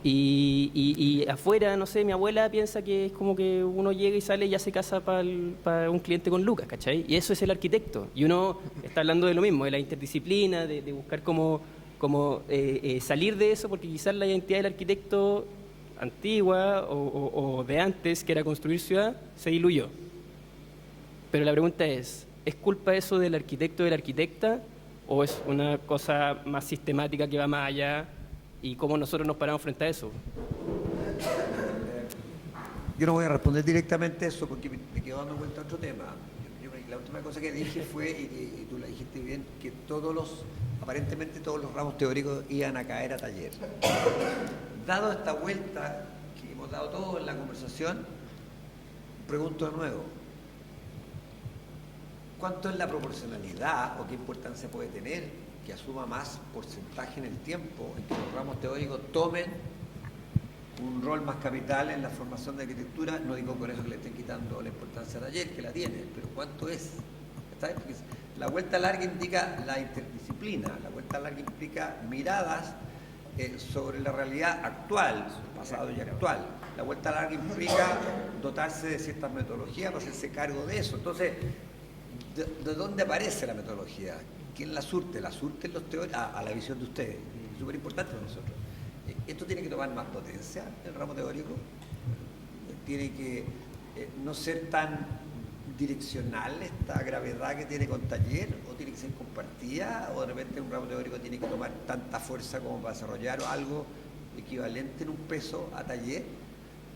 Y afuera, no sé, mi abuela piensa que es como que uno llega y sale y ya se casa para un cliente con lucas, ¿cachai? Y eso es el arquitecto. Y uno está hablando de lo mismo, de la interdisciplina, de buscar cómo salir de eso, porque quizás la identidad del arquitecto antigua o de antes, que era construir ciudad, se diluyó. Pero la pregunta ¿es culpa eso del arquitecto o de la arquitecta, o es una cosa más sistemática que va más allá? ¿Y cómo nosotros nos paramos frente a eso? Yo no voy a responder directamente eso porque me quedo dando vuelta a otro tema. La última cosa que dije fue, y tú la dijiste bien, que aparentemente todos los ramos teóricos iban a caer a taller. Dado esta vuelta que hemos dado todos en la conversación, pregunto de nuevo, ¿cuánto es la proporcionalidad o qué importancia puede tener que asuma más porcentaje en el tiempo en que los ramos teóricos tomen un rol más capital en la formación de arquitectura? No digo con eso que le estén quitando la importancia a taller, que la tiene, pero ¿cuánto es? ¿Está bien? Porque la vuelta larga indica la interdisciplina, la vuelta larga implica miradas sobre la realidad actual, pasado y actual. La vuelta larga implica dotarse de ciertas metodologías para hacerse cargo de eso. Entonces, ¿de dónde aparece la metodología? ¿Quién la surte? La surten los teóricos a la visión de ustedes. Es súper importante para nosotros. Esto tiene que tomar más potencia, el ramo teórico. Tiene que no ser tan direccional esta gravedad que tiene con taller, o tiene que ser compartida, o de repente un ramo teórico tiene que tomar tanta fuerza como para desarrollar algo equivalente en un peso a taller,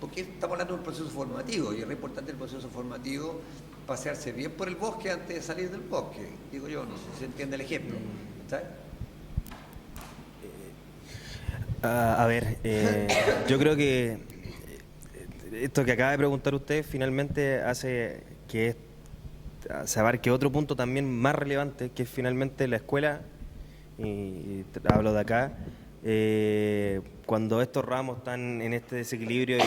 porque estamos hablando de un proceso formativo, y es re importante el proceso formativo pasearse bien por el bosque antes de salir del bosque, digo yo, no sé si se entiende el ejemplo. ¿Está? A ver, yo creo que esto que acaba de preguntar usted finalmente hace que se abarque otro punto también más relevante, que es finalmente la escuela, y hablo de acá, cuando estos ramos están en este desequilibrio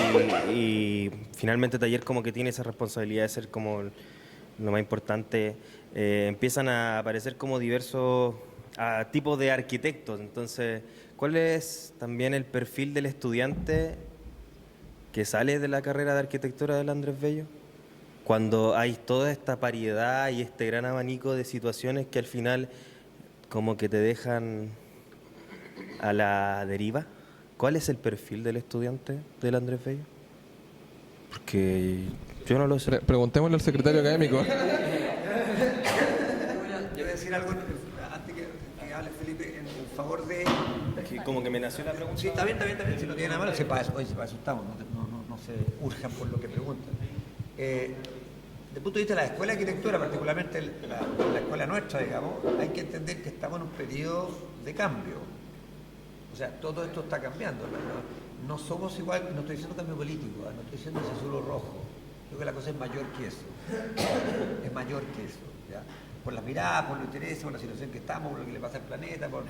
y finalmente taller como que tiene esa responsabilidad de ser como lo más importante, empiezan a aparecer como diversos tipos de arquitectos. Entonces, ¿cuál es también el perfil del estudiante que sale de la carrera de arquitectura del Andrés Bello? Cuando hay toda esta variedad y este gran abanico de situaciones que al final como que te dejan a la deriva. ¿Cuál es el perfil del estudiante del Andrés Bello? Porque yo no lo sé. Preguntémosle al secretario académico. Yo voy a decir algo antes que hable Felipe en favor de... Como que me nació la pregunta. Sí, está bien, si no tiene nada malo, para eso estamos, no se urjan por lo que preguntan. Desde el punto de vista de la escuela de arquitectura, particularmente la escuela nuestra, digamos, hay que entender que estamos en un periodo de cambio. O sea, todo esto está cambiando. No somos igual, no estoy diciendo cambio político, no estoy diciendo ese azul o rojo. Creo que la cosa es mayor que eso. Es mayor que eso. ¿Ya? Por las miradas, por los intereses, por la situación que estamos, por lo que le pasa al planeta, por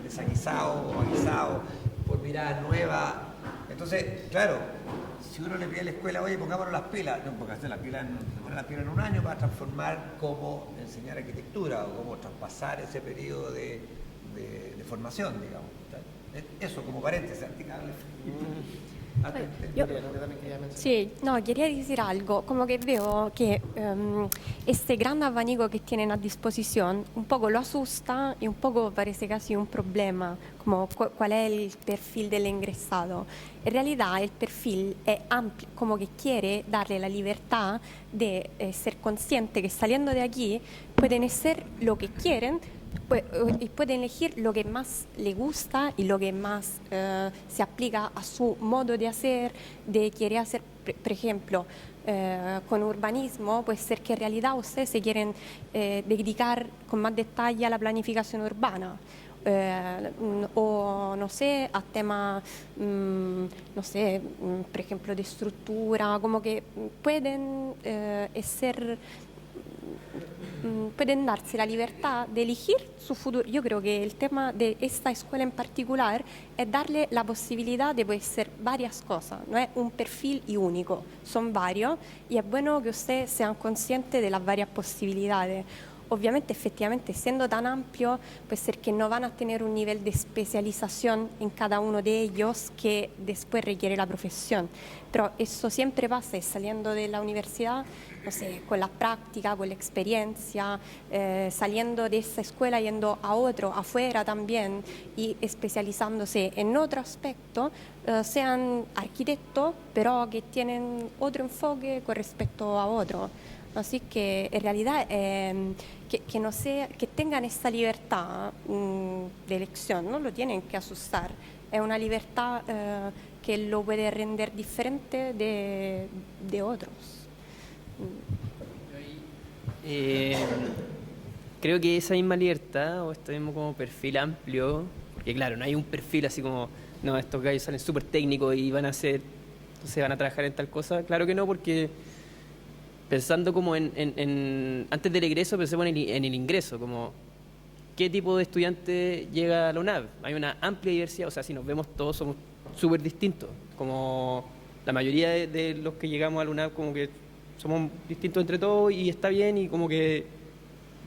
desaguisado o aguisado, por miradas nuevas. Entonces, claro, si uno le pide a la escuela, oye, pongámonos las pilas, no, porque hacer las pilas, se ponen las pilas en un año para transformar cómo enseñar arquitectura o cómo traspasar ese periodo de formación, digamos. Eso como paréntesis, Sí, no, quería decir algo, como que veo que este gran abanico que tienen a disposición un poco lo asusta y un poco parece casi un problema, como cuál es el perfil del ingresado. En realidad el perfil es amplio, como que quiere darle la libertad de ser consciente que saliendo de aquí pueden hacer lo que quieren, y pueden elegir lo que más le gusta y lo que más se aplica a su modo de hacer, de querer hacer, por ejemplo, con urbanismo, puede ser que en realidad ustedes se quieren dedicar con más detalle a la planificación urbana. O no sé, a temas, no sé, por ejemplo, de estructura, como que pueden pueden darse la libertad de elegir su futuro. Yo creo que el tema de esta escuela en particular es darle la posibilidad de poder ser varias cosas, no es un perfil y único, son varios y es bueno que ustedes sean conscientes de las varias posibilidades. Obviamente, efectivamente, siendo tan amplio, puede ser que no van a tener un nivel de especialización en cada uno de ellos que después requiere la profesión. Pero eso siempre pasa, saliendo de la universidad, no sé, con la práctica, con la experiencia, saliendo de esa escuela, yendo a otro, afuera también, y especializándose en otro aspecto, sean arquitectos, pero que tienen otro enfoque con respecto a otro. Así que en realidad que tengan esta libertad de elección, no lo tienen que asustar. Es una libertad que lo puede render diferente de otros. Creo que esa misma libertad o este mismo como perfil amplio, porque claro, no hay un perfil así como, no, estos gallos salen súper técnicos y van a hacer, entonces van a trabajar en tal cosa. Claro que no, porque pensando como antes del egreso, pensemos en el ingreso, como qué tipo de estudiante llega a la UNAV. Hay una amplia diversidad, o sea, si nos vemos todos somos súper distintos, como la mayoría de los que llegamos a la UNAV como que somos distintos entre todos y está bien, y como que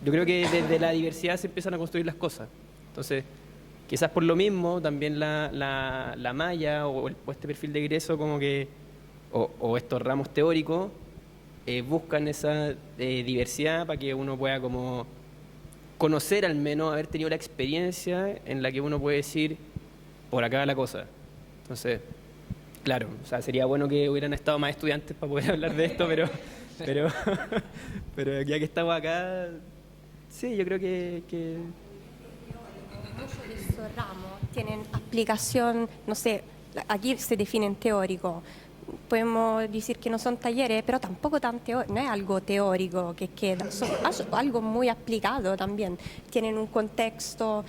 yo creo que desde la diversidad se empiezan a construir las cosas. Entonces, quizás por lo mismo también la malla o este perfil de egreso como que, o estos ramos teóricos, buscan esa diversidad para que uno pueda como conocer, al menos haber tenido la experiencia en la que uno puede decir, por acá va la cosa. Entonces, claro, o sea, sería bueno que hubieran estado más estudiantes para poder hablar de esto, pero ya que estamos acá, sí, yo creo que... Muchos de estos ramos tienen aplicación, no sé, aquí se definen teórico. Podemos decir que no son talleres, pero tampoco tan no es algo teórico que queda, son algo muy aplicado también. Tienen un contexto,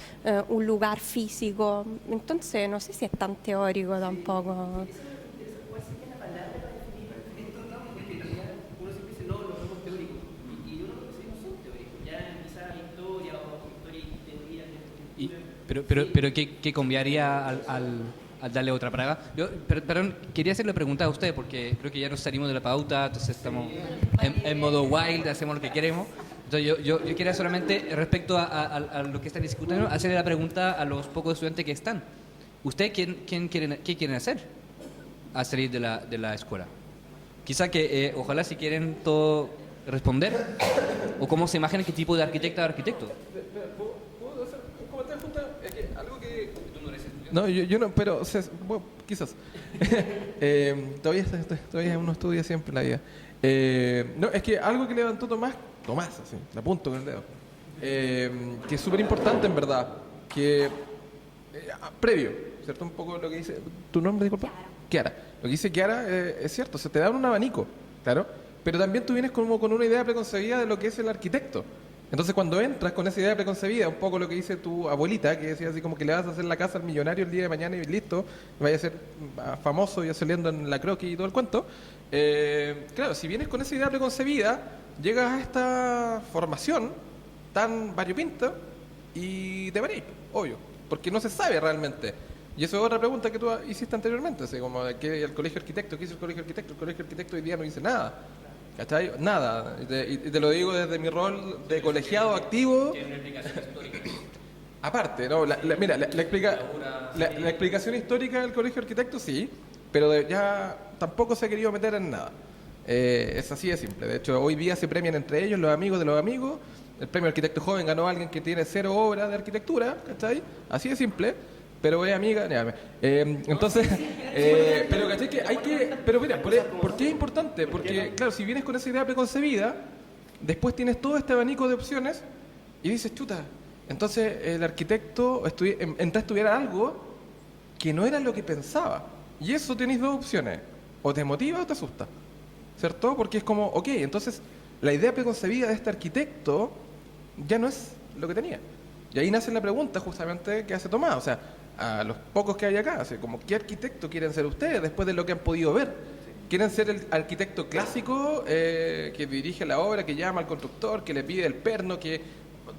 un lugar físico, entonces no sé si es tan teórico tampoco. Pero ¿qué cambiaría al darle otra praga? Yo, perdón, quería hacerle pregunta a usted, porque creo que ya nos salimos de la pauta, entonces estamos en modo wild, hacemos lo que queremos. Entonces yo quería solamente, respecto a lo que están discutiendo, hacerle la pregunta a los pocos estudiantes que están. ¿Ustedes qué quieren hacer al salir de la escuela? Quizá que, ojalá si quieren todo responder, o cómo se imaginan qué tipo de arquitecta o arquitecto. ¿Puedo hacer un comentario junto? Es que algo que... Tú no eres estudiante. No, yo no, pero o sea, bueno, quizás. Todavía uno estudia siempre la vida. No, es que algo que levantó Tomás, así, la apunto con el dedo, que es súper importante en verdad, que previo, ¿cierto? Un poco lo que dice... ¿Tu nombre, disculpa? Kiara. Lo que dice Kiara es cierto, se te da un abanico, claro, pero también tú vienes como con una idea preconcebida de lo que es el arquitecto. Entonces cuando entras con esa idea preconcebida, un poco lo que dice tu abuelita, que decía así como que le vas a hacer la casa al millonario el día de mañana y listo, vaya a ser famoso y saliendo en la croquis y todo el cuento. Claro, si vienes con esa idea preconcebida, llegas a esta formación tan variopinta y te varías, obvio, porque no se sabe realmente. Y eso es otra pregunta que tú hiciste anteriormente, así como de que el colegio arquitecto, ¿qué hizo el colegio arquitecto? El colegio arquitecto hoy día no dice nada. ¿Cachai? Nada. Y te lo digo desde mi rol de colegiado activo. Tiene una explicación histórica. Aparte, ¿no? Mira, la explicación histórica del colegio arquitecto sí, pero ya tampoco se ha querido meter en nada. Es así de simple. De hecho, hoy día se premian entre ellos los amigos de los amigos. El premio arquitecto joven ganó a alguien que tiene 0 obras de arquitectura, ¿cachai? Así de simple. Pero es amiga, entonces, pero ¿cachai? Que hay que, pero mira, ¿por qué es importante? Porque, claro, si vienes con esa idea preconcebida, después tienes todo este abanico de opciones y dices, chuta, entonces el arquitecto entró a estudiar algo que no era lo que pensaba. Y eso tenéis dos opciones, o te motiva o te asusta, ¿cierto? Porque es como, ok, entonces la idea preconcebida de este arquitecto ya no es lo que tenía. Y ahí nace la pregunta justamente que hace Tomás, o sea, a los pocos que hay acá, así como, ¿qué arquitecto quieren ser ustedes después de lo que han podido ver? ¿Quieren ser el arquitecto clásico que dirige la obra, que llama al constructor, que le pide el perno, que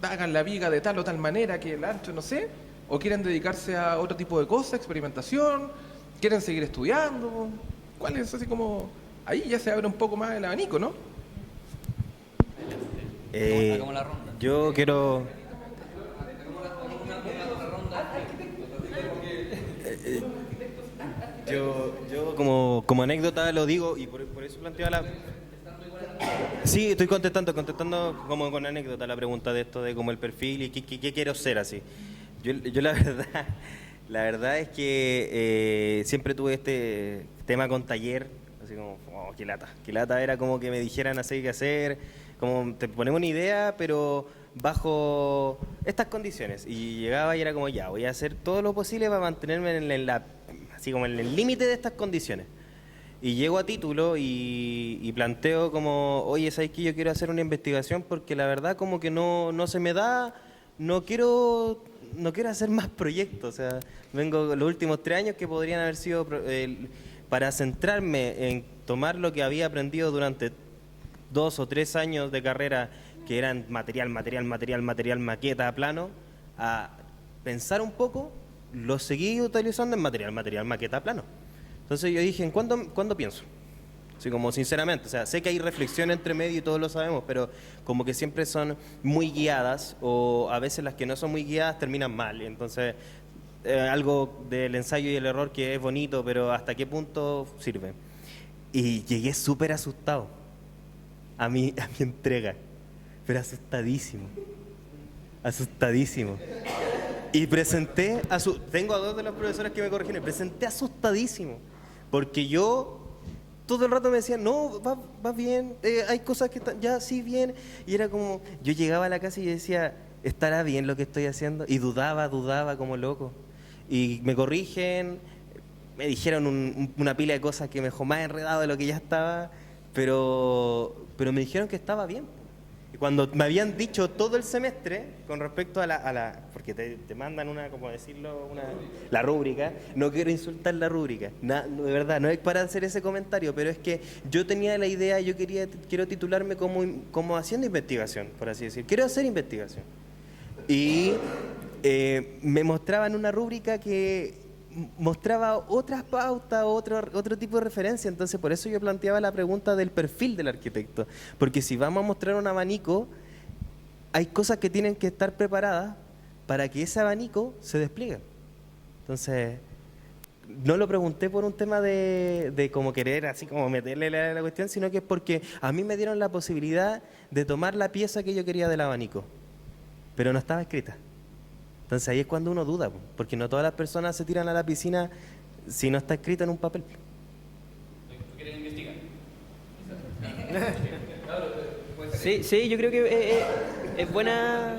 hagan la viga de tal o tal manera, que el ancho, no sé? ¿O quieren dedicarse a otro tipo de cosas, experimentación? ¿Quieren seguir estudiando? ¿Cuál es así como...? Ahí ya se abre un poco más el abanico, ¿no? Yo quiero... Yo como anécdota lo digo y por eso planteaba la... Sí, estoy contestando como con anécdota la pregunta de esto de como el perfil y qué quiero ser así. Yo la verdad es que siempre tuve este tema con taller, así como, oh, qué lata era como que me dijeran así qué hacer, como te ponemos una idea, pero bajo estas condiciones. Y llegaba y era como, ya, voy a hacer todo lo posible para mantenerme en la así como en el límite de estas condiciones. Y llego a título y planteo como, oye, ¿sabes qué? Yo quiero hacer una investigación porque la verdad como que no se me da, no quiero hacer más proyectos. O sea, vengo los últimos 3 años que podrían haber sido para centrarme en tomar lo que había aprendido durante 2 o 3 años de carrera, que eran material, maqueta, plano, a pensar un poco, lo seguí utilizando en material, maqueta, plano. Entonces yo dije, ¿en cuándo pienso? Así como sinceramente, o sea, sé que hay reflexión entre medio y todos lo sabemos, pero como que siempre son muy guiadas, o a veces las que no son muy guiadas terminan mal. Entonces, algo del ensayo y el error que es bonito, pero ¿hasta qué punto sirve? Y llegué súper asustado a mi entrega, pero asustadísimo. Y presenté, tengo a 2 de los profesores que me corrigieron, presenté asustadísimo, porque yo todo el rato me decían, no, va bien, hay cosas que están, ya, sí, bien, y era como, yo llegaba a la casa y decía, ¿estará bien lo que estoy haciendo? Y dudaba como loco, y me corrigen, me dijeron una pila de cosas que me dejó más enredado de lo que ya estaba, pero me dijeron que estaba bien. Y cuando me habían dicho todo el semestre con respecto a la porque te mandan la rúbrica, no quiero insultar la rúbrica, de verdad, no es para hacer ese comentario, pero es que yo tenía la idea, quiero titularme como haciendo investigación, por así decir, quiero hacer investigación. Y me mostraban una rúbrica que mostraba otras pautas, otro tipo de referencia. Entonces por eso yo planteaba la pregunta del perfil del arquitecto, porque si vamos a mostrar un abanico, hay cosas que tienen que estar preparadas para que ese abanico se despliegue. Entonces no lo pregunté por un tema de como querer así como meterle la cuestión, sino que es porque a mí me dieron la posibilidad de tomar la pieza que yo quería del abanico, pero no estaba escrita. Entonces ahí es cuando uno duda, porque no todas las personas se tiran a la piscina si no está escrito en un papel. ¿Tú quieres investigar? Sí, yo creo que es buena.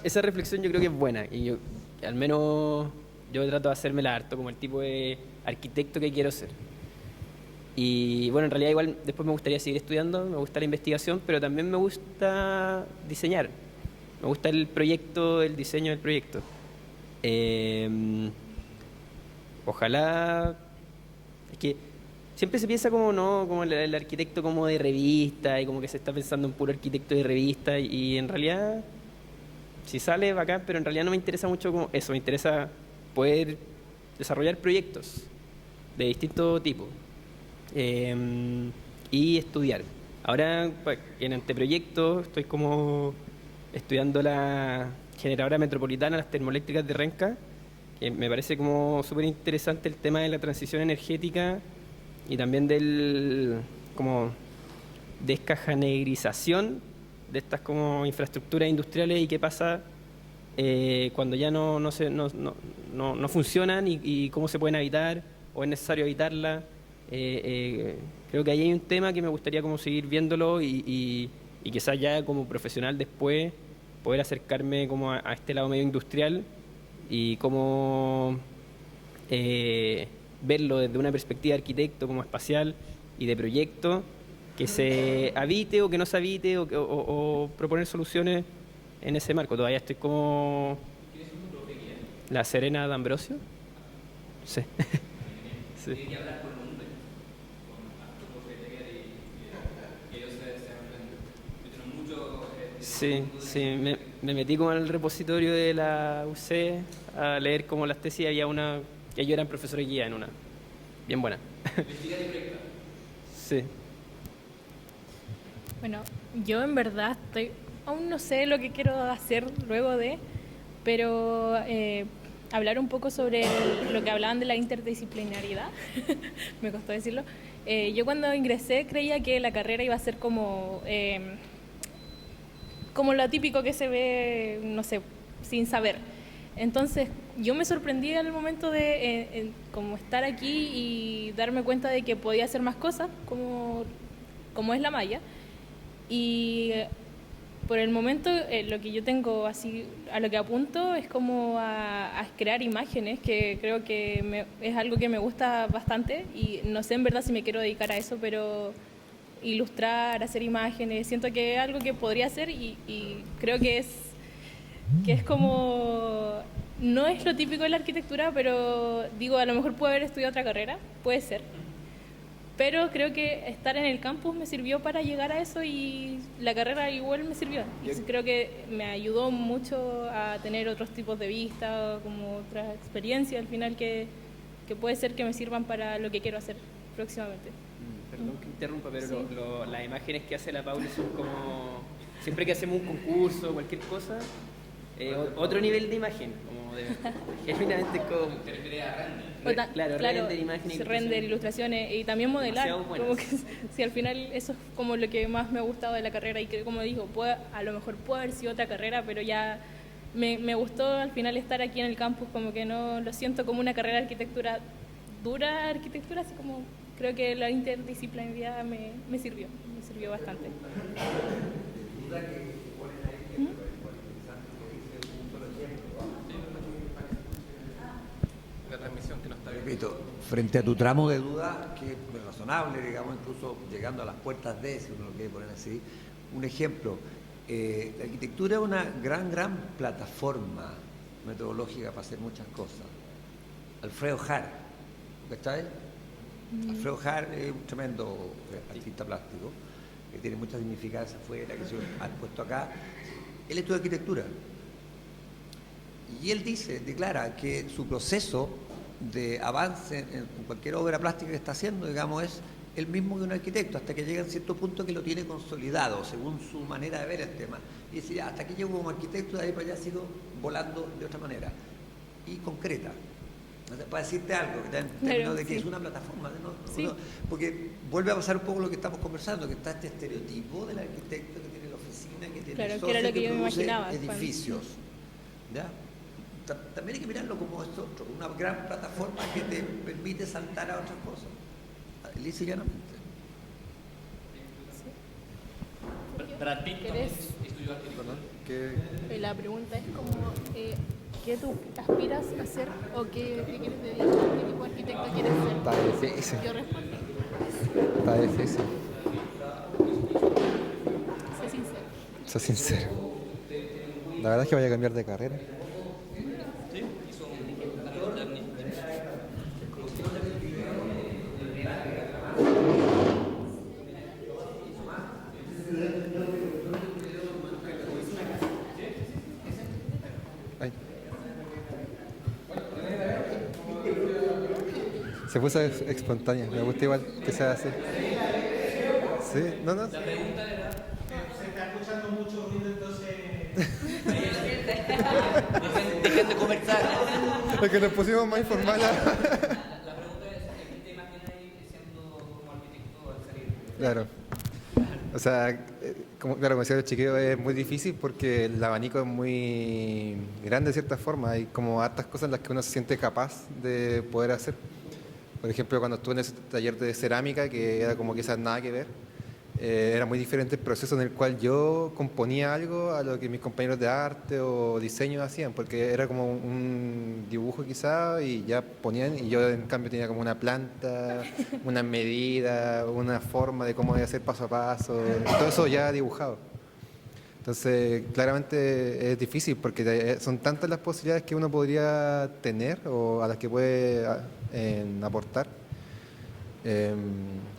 Esa reflexión yo creo que es buena. Y al menos yo trato de hacérmela harto como el tipo de arquitecto que quiero ser. Y bueno, en realidad igual después me gustaría seguir estudiando, me gusta la investigación, pero también me gusta diseñar. Me gusta el proyecto, el diseño del proyecto. Ojalá... Es que siempre se piensa como el arquitecto como de revista y como que se está pensando en puro arquitecto de revista y en realidad, si sale bacán, pero en realidad no me interesa mucho como eso, me interesa poder desarrollar proyectos de distinto tipo y estudiar. Ahora en anteproyecto estoy como estudiando la generadora metropolitana, las termoeléctricas de Renca, que me parece como súper interesante el tema de la transición energética y también del como descajanegrización de estas como infraestructuras industriales y qué pasa cuando ya no funcionan y cómo se pueden habitar o es necesario habitarlas. Creo que ahí hay un tema que me gustaría como seguir viéndolo y quizás ya como profesional después poder acercarme como a este lado medio industrial y como verlo desde una perspectiva de arquitecto como espacial y de proyecto, que se habite o que no se habite o proponer soluciones en ese marco. Todavía estoy como... La Serena de Ambrosio. Sí. Sí. Sí, me metí como en el repositorio de la UC a leer como las tesis. Había una, que ellos eran profesores guía en una, bien buena. Sí. Bueno, yo en verdad aún no sé lo que quiero hacer luego de, pero hablar un poco sobre lo que hablaban de la interdisciplinariedad, me costó decirlo. Yo cuando ingresé creía que la carrera iba a ser como lo típico que se ve, no sé, sin saber. Entonces yo me sorprendí al momento de como estar aquí y darme cuenta de que podía hacer más cosas, como es la malla. Y Por el momento, lo que yo tengo así, a lo que apunto es como a crear imágenes, que creo que es algo que me gusta bastante y no sé en verdad si me quiero dedicar a eso, pero ilustrar, hacer imágenes, siento que es algo que podría hacer y creo que es como, no es lo típico de la arquitectura, pero digo, a lo mejor puedo haber estudiado otra carrera, puede ser. Pero creo que estar en el campus me sirvió para llegar a eso y la carrera igual me sirvió. Y creo que me ayudó mucho a tener otros tipos de vista, como otras experiencias al final que puede ser que me sirvan para lo que quiero hacer próximamente. Perdón que interrumpa, pero Sí. las imágenes que hace la Paula son como... Siempre que hacemos un concurso, cualquier cosa, otro nivel de imagen, como de... Genuinamente como... Claro, render imágenes. Render, ilustraciones y también modelar. Como que, sí, al final eso es como lo que más me ha gustado de la carrera y que, como digo, a lo mejor puede haber sido otra carrera, pero ya me gustó al final estar aquí en el campus, como que no lo siento como una carrera de arquitectura dura, arquitectura, así como creo que la interdisciplinaridad me sirvió bastante. La transmisión que no está bien. Repito, frente a tu tramo de duda, que es razonable, digamos, incluso llegando a las puertas de, si uno lo quiere poner así, un ejemplo, la arquitectura es una gran plataforma metodológica para hacer muchas cosas. Alfredo Harr, ¿cachai? Alfredo Harr es un tremendo artista plástico, que tiene muchas significancias afuera, que se han puesto acá. Él estudia arquitectura. Y él declara que su proceso de avance en cualquier obra plástica que está haciendo, digamos, es el mismo que un arquitecto, hasta que llega a cierto punto que lo tiene consolidado, según su manera de ver el tema. Y dice, ya, hasta aquí llego como arquitecto, de ahí para allá sigo volando de otra manera. Y concreta. Entonces, para decirte algo, en términos de que es una plataforma, porque vuelve a pasar un poco lo que estamos conversando, que está este estereotipo del arquitecto que tiene la oficina, que tiene Claro, el que era lo que yo me produce imaginaba. edificios. ¿Ya? También hay que mirarlo como esto, una gran plataforma que te permite saltar a otras cosas, lisa y llanamente. Brad Pitt ¿Querés? estudió arquitectura. La pregunta es como, ¿qué tú aspiras a ser o qué quieres dedicar? ¿Qué tipo de arquitecto quieres ser? Está difícil. Yo respondí. Está difícil. Sé sincero. Soy sincero. La verdad es que voy a cambiar de carrera. Ay. Se puso espontánea, me gusta igual que sea así. Sí, no. La pregunta era... Se está escuchando mucho ruido, entonces... Dejen de conversar. Es que nos pusimos más informales. La pregunta es, ¿qué te imaginas siendo como arquitecto al salir? Claro. O sea, como decía el chiquillo, es muy difícil porque el abanico es muy grande de cierta forma. Hay como hartas cosas en las que uno se siente capaz de poder hacer. Por ejemplo, cuando estuve en ese taller de cerámica, que era como quizás nada que ver, era muy diferente el proceso en el cual yo componía algo a lo que mis compañeros de arte o diseño hacían, porque era como un dibujo quizás y ya ponían, y yo en cambio tenía como una planta, una medida, una forma de cómo hacer paso a paso, todo eso ya dibujado. Entonces, claramente es difícil porque son tantas las posibilidades que uno podría tener o a las que puede aportar.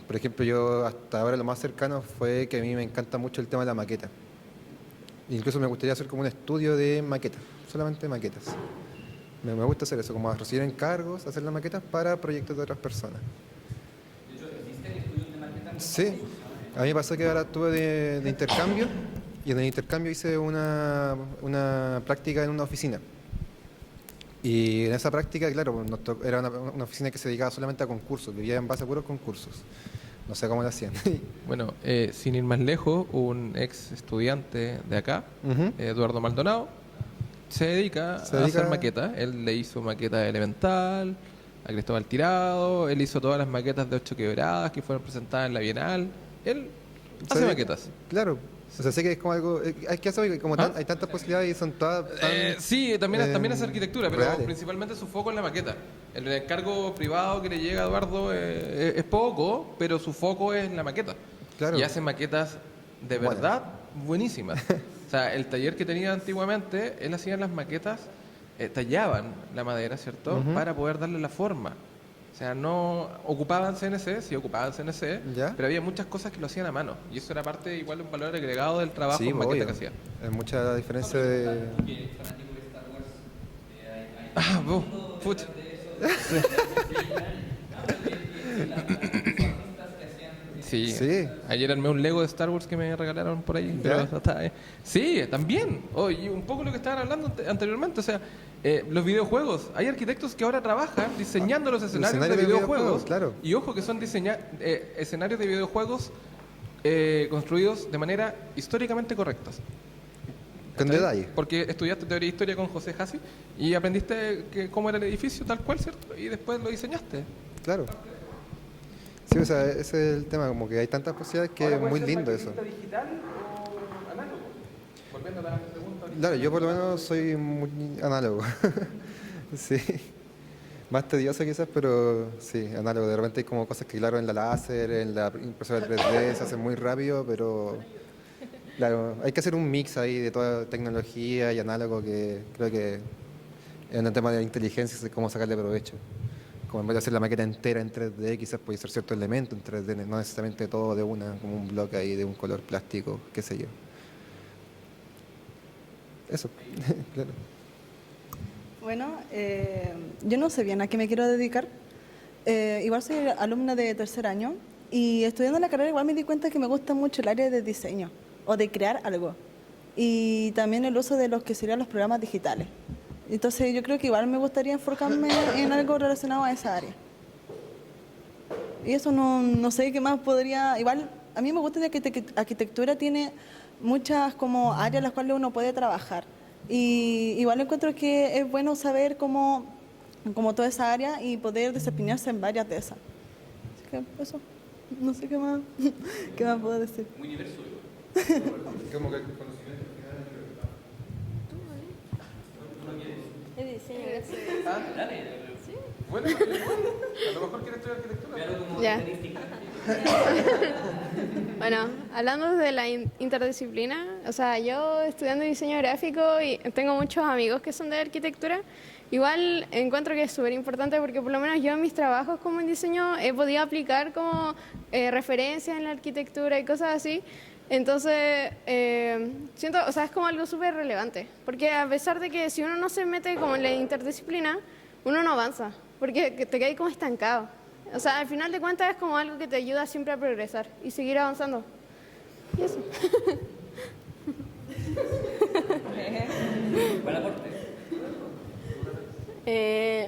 Por ejemplo, yo hasta ahora lo más cercano fue que a mí me encanta mucho el tema de la maqueta. Incluso me gustaría hacer como un estudio de maquetas, solamente maquetas. Me gusta hacer eso, como recibir encargos, hacer las maquetas para proyectos de otras personas. De hecho, ¿existen estudios de maquetas? Sí, a mí me pasó que ahora estuve de intercambio y en el intercambio hice una práctica en una oficina. Y en esa práctica, claro, era una oficina que se dedicaba solamente a concursos, vivía en base a puros concursos. No sé cómo lo hacían. Bueno, sin ir más lejos, un ex estudiante de acá, Eduardo Maldonado, se dedica a hacer maquetas. Él le hizo maquetas de Elemental, a Cristóbal Tirado, él hizo todas las maquetas de Ocho Quebradas que fueron presentadas en la Bienal. Él hace maquetas. Claro, O sea, sé que es como algo... Es que eso, como hay tantas posibilidades y son todas tan, sí, también es arquitectura, pero reales. principalmente su foco en la maqueta. El encargo privado que le llega a Eduardo es poco, pero su foco es en la maqueta. Claro. Y hace maquetas de verdad buenísimas. O sea, el taller que tenía antiguamente, él hacía las maquetas, tallaban la madera, ¿cierto? Ujú. Para poder darle la forma. O sea, no ocupaban CNC, sí ocupaban CNC, ¿Ya? pero había muchas cosas que lo hacían a mano. Y eso era parte, igual, un valor agregado del trabajo Sí, en maqueta obvio. que hacía. Es mucha diferencia de... Ah, pucha. Sí. Sí. Ayer armé un Lego de Star Wars que me regalaron por ahí. Pero ¿Ya? está, sí, también. Y un poco lo que estaban hablando anteriormente. O sea, los videojuegos. Hay arquitectos que ahora trabajan diseñando los escenarios de videojuegos. Claro. Y ojo que son escenarios de videojuegos construidos de manera históricamente correctas. Con ¿Cachai? detalle. Porque estudiaste teoría de historia con José Hassi y aprendiste cómo era el edificio tal cual, ¿cierto? Y después lo diseñaste. Claro. Sí, o sea, ese es el tema, como que hay tantas posibilidades que es muy lindo eso. ¿Digital o análogo? Volviendo a la pregunta. Claro, yo por lo menos soy muy análogo. Sí. Más tedioso quizás, pero sí, análogo. De repente hay como cosas que, claro, en la láser, en la impresora 3D se hacen muy rápido, pero claro, hay que hacer un mix ahí de toda tecnología y análogo que creo que en el tema de la inteligencia es cómo sacarle provecho. Como en vez de hacer la maqueta entera en 3D, quizás puede ser cierto elemento en 3D, no necesariamente todo de una, como un bloque ahí de un color plástico, qué sé yo. Eso, claro. Bueno, yo no sé bien a qué me quiero dedicar. Igual soy alumna de tercer año y estudiando la carrera igual me di cuenta que me gusta mucho el área de diseño o de crear algo. Y también el uso de los que serían los programas digitales. Entonces yo creo que igual me gustaría enfocarme en algo relacionado a esa área. Y eso no sé qué más podría... Igual a mí me gusta que arquitectura tiene muchas como áreas en las cuales uno puede trabajar. Y igual encuentro que es bueno saber cómo toda esa área y poder desempeñarse en varias de esas. Así que eso, no sé qué más puedo decir. Muy diverso. Como que el conocimiento Es diseño, ¿Sí? Bueno, a lo mejor quieres estudiar arquitectura. Ya. Bueno, hablando de la interdisciplina, o sea, yo estudiando diseño gráfico y tengo muchos amigos que son de arquitectura, igual encuentro que es súper importante porque por lo menos yo en mis trabajos como en diseño he podido aplicar como referencias en la arquitectura y cosas así. Entonces, siento, o sea, es como algo súper relevante, porque a pesar de que si uno no se mete como en la interdisciplina, uno no avanza, porque te quedas como estancado. O sea, al final de cuentas es como algo que te ayuda siempre a progresar y seguir avanzando. Y eso. Buen aporte.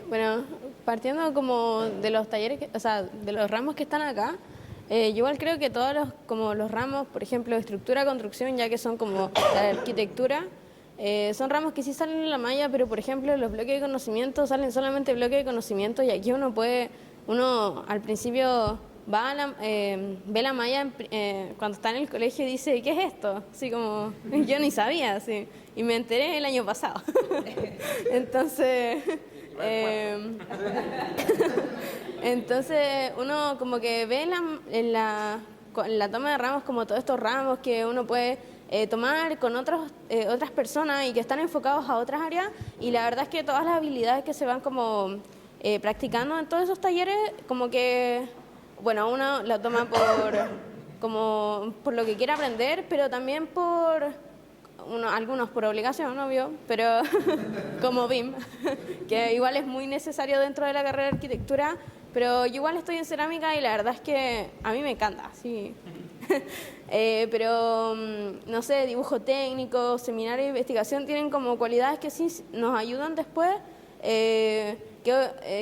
Bueno, partiendo como de los talleres, o sea, de los ramos que están acá, yo igual creo que todos los ramos, por ejemplo, estructura, construcción, ya que son como la arquitectura, son ramos que sí salen en la malla, pero por ejemplo los bloques de conocimiento salen solamente bloques de conocimiento y aquí uno al principio ve la malla cuando está en el colegio y dice, ¿qué es esto? Así como, yo ni sabía, así, y me enteré el año pasado. Entonces... Entonces uno como que ve en la toma de ramos como todos estos ramos que uno puede tomar con otras personas y que están enfocados a otras áreas, y la verdad es que todas las habilidades que se van como practicando en todos esos talleres, como que, bueno, uno la toma por lo que quiere aprender, pero también algunos por obligación, obvio, pero como BIM, que igual es muy necesario dentro de la carrera de arquitectura, pero yo igual estoy en cerámica y la verdad es que a mí me encanta, sí. Pero, no sé, dibujo técnico, seminario de investigación tienen como cualidades que sí nos ayudan después,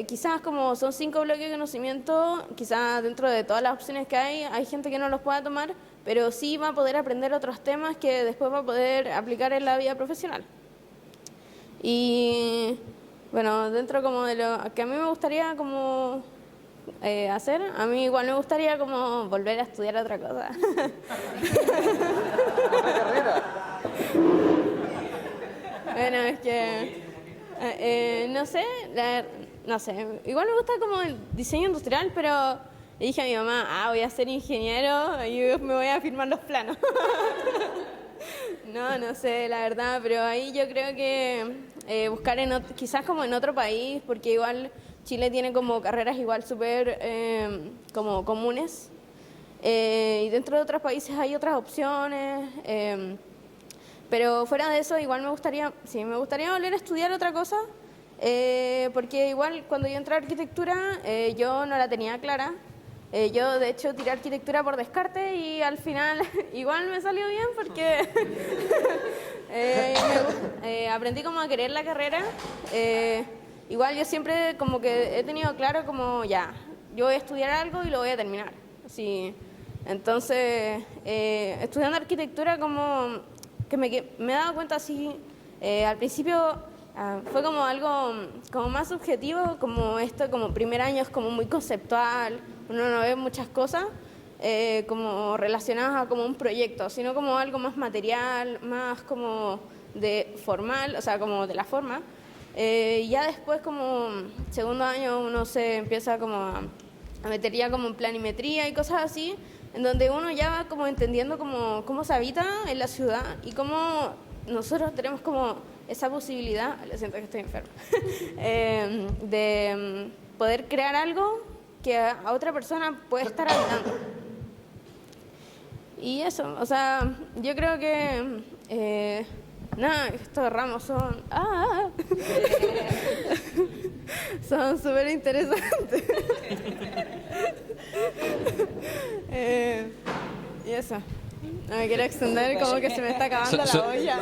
quizás como son 5 bloques de conocimiento, quizás dentro de todas las opciones que hay gente que no los pueda tomar, pero sí va a poder aprender otros temas que después va a poder aplicar en la vida profesional. Y bueno, dentro como de lo que a mí me gustaría como hacer. A mí igual me gustaría como volver a estudiar otra cosa. Bueno, es que no sé, igual me gusta como el diseño industrial, pero le dije a mi mamá, voy a ser ingeniero y me voy a firmar los planos. No sé, la verdad, pero ahí yo creo que buscar quizás como en otro país, porque igual Chile tiene como carreras igual súper como comunes, y dentro de otros países hay otras opciones, pero fuera de eso igual me gustaría volver a estudiar otra cosa, porque igual cuando yo entré a arquitectura yo no la tenía clara. Yo de hecho tiré arquitectura por descarte y al final igual me salió bien porque aprendí como a querer la carrera. Igual yo siempre como que he tenido claro como ya, yo voy a estudiar algo y lo voy a terminar. Así, entonces, estudiando arquitectura como que me he dado cuenta así, al principio fue como algo como más subjetivo, como esto como primer año es como muy conceptual, uno no ve muchas cosas como relacionadas a como un proyecto, sino como algo más material, más como de formal, o sea, como de la forma. Ya después como segundo año uno se empieza como a meter ya como en planimetría y cosas así, en donde uno ya va como entendiendo cómo se habita en la ciudad y cómo nosotros tenemos como esa posibilidad, lo siento que estoy enferma, de poder crear algo que a otra persona puede estar habitando. Y eso, o sea, yo creo que estos ramos son son súper interesantes. Y eso, no me quiero extender, como que se me está acabando la olla.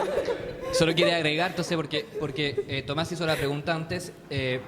Solo quería agregar, entonces, porque Tomás hizo la pregunta antes,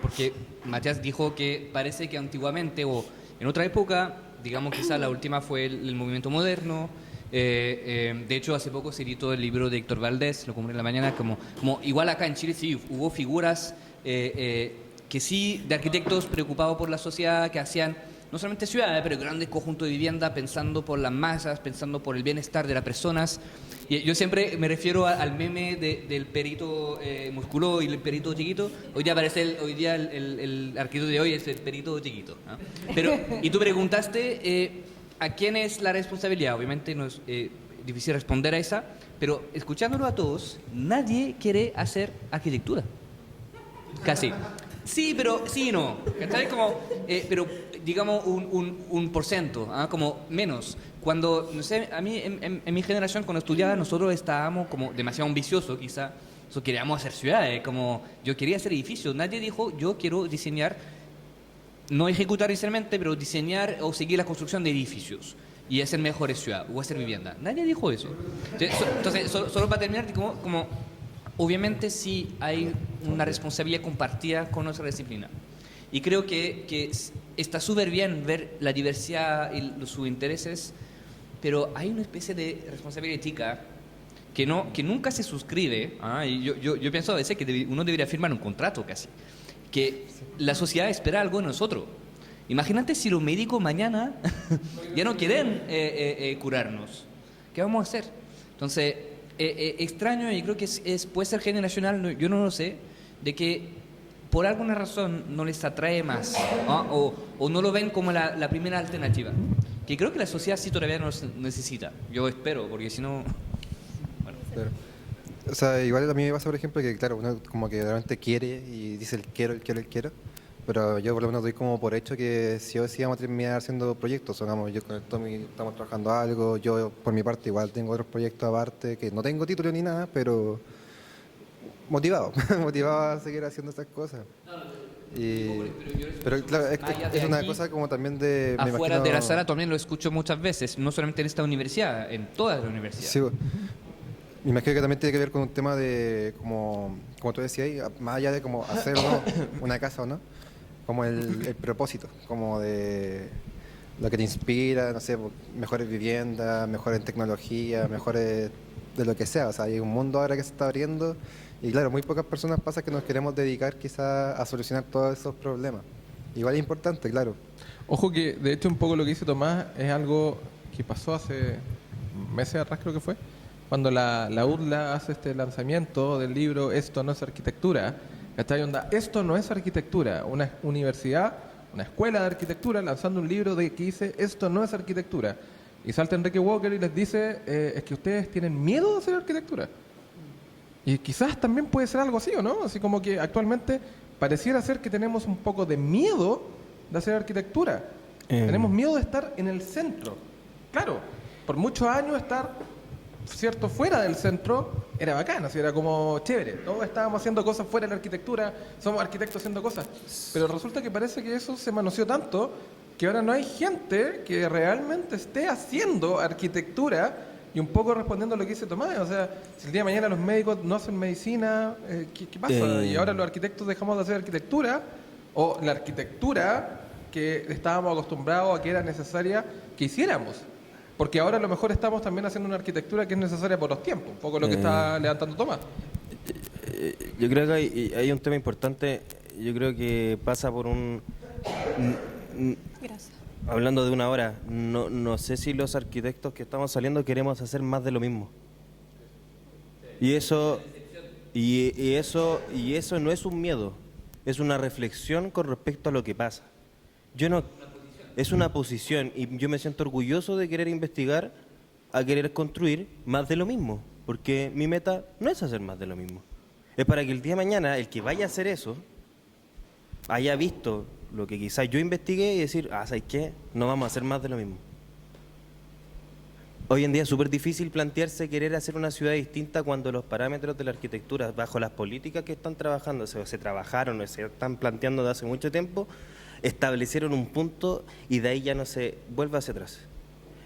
porque Matías dijo que parece que antiguamente o en otra época, digamos quizás la última fue el movimiento moderno. De hecho, hace poco se editó el libro de Héctor Valdés, lo compré en la mañana, como igual acá en Chile sí hubo figuras que sí, de arquitectos preocupados por la sociedad, que hacían no solamente ciudades, pero grandes conjuntos de vivienda, pensando por las masas, pensando por el bienestar de las personas. Y yo siempre me refiero al meme del perito musculoso y el perito chiquito. Hoy día el arquitecto de hoy es el perito chiquito, ¿no? Pero, y tú preguntaste ¿a quién es la responsabilidad? Obviamente no es difícil responder a esa, pero escuchándolo a todos, nadie quiere hacer arquitectura. Casi. Sí, pero sí y no. ¿Cachai? Como, pero digamos un porcento, como menos. Cuando, no sé, a mí en mi generación, cuando estudiaba, nosotros estábamos como demasiado ambiciosos, quizá. Queríamos hacer ciudades, como yo quería hacer edificios. Nadie dijo, yo quiero diseñar, no ejecutar inicialmente, pero diseñar o seguir la construcción de edificios y hacer mejores ciudades o hacer vivienda. Nadie dijo eso. Entonces solo para terminar, como obviamente sí hay una responsabilidad compartida con nuestra disciplina. Y creo que está súper bien ver la diversidad y sus intereses, pero hay una especie de responsabilidad ética que nunca se suscribe. Y yo pienso a veces que uno debería firmar un contrato casi, que la sociedad espera algo de nosotros. Imagínate si los médicos mañana ya no quieren curarnos. ¿Qué vamos a hacer? Entonces, extraño, y creo que puede ser generacional, yo no lo sé, de que por alguna razón no les atrae más, ¿no? o no lo ven como la primera alternativa. Que creo que la sociedad sí todavía nos necesita. Yo espero, porque si no... Bueno. Claro. O sea, igual a mí me pasa, por ejemplo, que claro, uno como que realmente quiere y dice el quiero, pero yo por lo menos doy como por hecho que sí o sí vamos a terminar haciendo proyectos. O, digamos, yo con el Tommy estamos trabajando algo, yo por mi parte igual tengo otros proyectos aparte, que no tengo título ni nada, pero motivado a seguir haciendo estas cosas. Pero claro, es una cosa como también de... Afuera de la sala también lo escucho muchas veces, no solamente en esta universidad, en todas las universidades. Sí, me imagino que también tiene que ver con un tema de, como tú decías, más allá de como hacer o no una casa o no, como el propósito, como de lo que te inspira, no sé, mejores viviendas, mejores tecnología, mejores de lo que sea. O sea, hay un mundo ahora que se está abriendo y claro, muy pocas personas pasa que nos queremos dedicar quizás a solucionar todos esos problemas. igual es importante, claro. Ojo que, de hecho, un poco lo que dice Tomás es algo que pasó hace meses atrás, creo que fue, cuando la UDLA hace este lanzamiento del libro Esto no es arquitectura. ¿Cachai? Onda, esto no es arquitectura. Una universidad, una escuela de arquitectura lanzando un libro que dice Esto no es arquitectura. Y salta Enrique Walker y les dice, es que ustedes tienen miedo de hacer arquitectura. Y quizás también puede ser algo así, ¿o no? Así como que actualmente pareciera ser que tenemos un poco de miedo de hacer arquitectura. Tenemos miedo de estar en el centro. Claro, por muchos años estar, cierto, fuera del centro era bacán, así era como chévere. Todos estábamos haciendo cosas fuera de la arquitectura, somos arquitectos haciendo cosas. Pero resulta que parece que eso se manoseó tanto que ahora no hay gente que realmente esté haciendo arquitectura. Y un poco respondiendo a lo que dice Tomás, o sea, si el día de mañana los médicos no hacen medicina, ¿qué pasa? Y ahora los arquitectos dejamos de hacer arquitectura, o la arquitectura que estábamos acostumbrados a que era necesaria que hiciéramos. Porque ahora a lo mejor estamos también haciendo una arquitectura que es necesaria por los tiempos, un poco lo que está levantando Tomás. Yo creo que hay un tema importante, yo creo que pasa por un... Gracias. Hablando de una hora, no sé si los arquitectos que estamos saliendo queremos hacer más de lo mismo. Y eso no es un miedo, es una reflexión con respecto a lo que pasa. Es una posición y yo me siento orgulloso de querer investigar, a querer construir más de lo mismo, porque mi meta no es hacer más de lo mismo. Es para que el día de mañana el que vaya a hacer eso haya visto lo que quizás yo investigué y decir, ¿sabes qué? No vamos a hacer más de lo mismo. Hoy en día es súper difícil plantearse querer hacer una ciudad distinta cuando los parámetros de la arquitectura, bajo las políticas que están trabajando, se trabajaron o se están planteando de hace mucho tiempo, establecieron un punto y de ahí ya no se vuelve hacia atrás.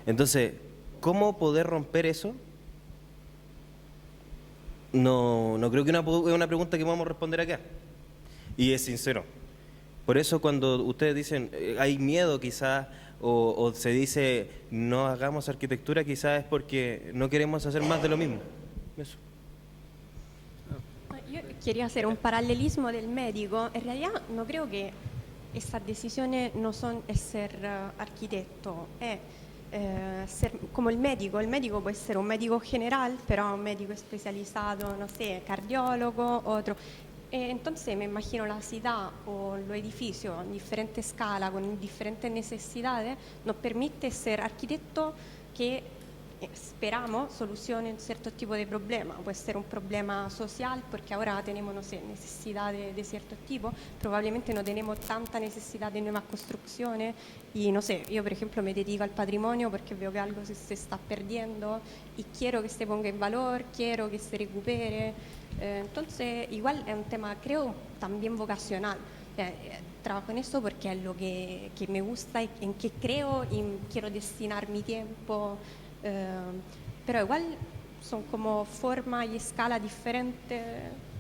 Entonces, ¿cómo poder romper eso? No creo que es una pregunta que podamos responder acá. Y es sincero. Por eso cuando ustedes dicen hay miedo quizás o se dice no hagamos arquitectura, quizás es porque no queremos hacer más de lo mismo. Eso. Yo quería hacer un paralelismo del médico. En realidad no creo que estas decisiones no son ser arquitecto, es ser como el médico. El médico puede ser un médico general, pero un médico especializado, no sé, cardiólogo, otro. Entonces me imagino la ciudad o los edificios en diferente escala, con diferentes necesidades, nos permite ser arquitectos que esperamos solucionen cierto tipo de problema. Puede ser un problema social porque ahora tenemos, no sé, necesidades de cierto tipo, probablemente no tenemos tanta necesidad de nuevas construcciones y no sé, yo por ejemplo me dedico al patrimonio porque veo que algo se está perdiendo y quiero que se ponga en valor, quiero que se recupere. Entonces igual es un tema creo también vocacional. Trabajo en esto porque es lo que me gusta y en que creo y quiero destinar mi tiempo. Pero igual son como forma y escala diferente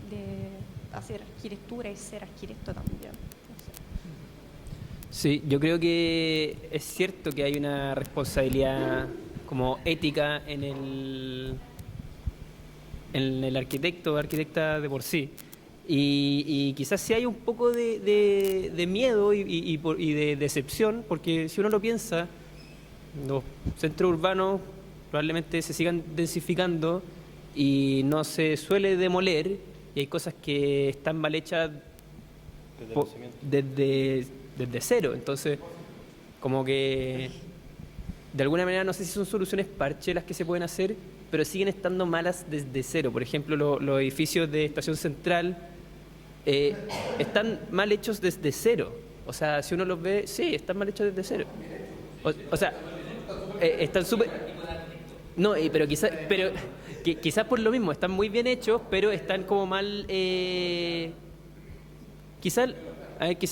de hacer arquitectura y ser arquitecto también. No sé. Sí, yo creo que es cierto que hay una responsabilidad como ética en el arquitecto o arquitecta de por sí. Y quizás sí hay un poco de miedo y de decepción, porque si uno lo piensa, los centros urbanos probablemente se sigan densificando y no se suele demoler, y hay cosas que están mal hechas desde cero. Entonces, como que de alguna manera no sé si son soluciones parche las que se pueden hacer, pero siguen estando malas desde cero. Por ejemplo, los edificios de Estación Central están mal hechos desde cero. O sea, si uno los ve, sí, están mal hechos desde cero. O sea, están súper... No, pero quizás por lo mismo, están muy bien hechos, pero están como mal... Quizás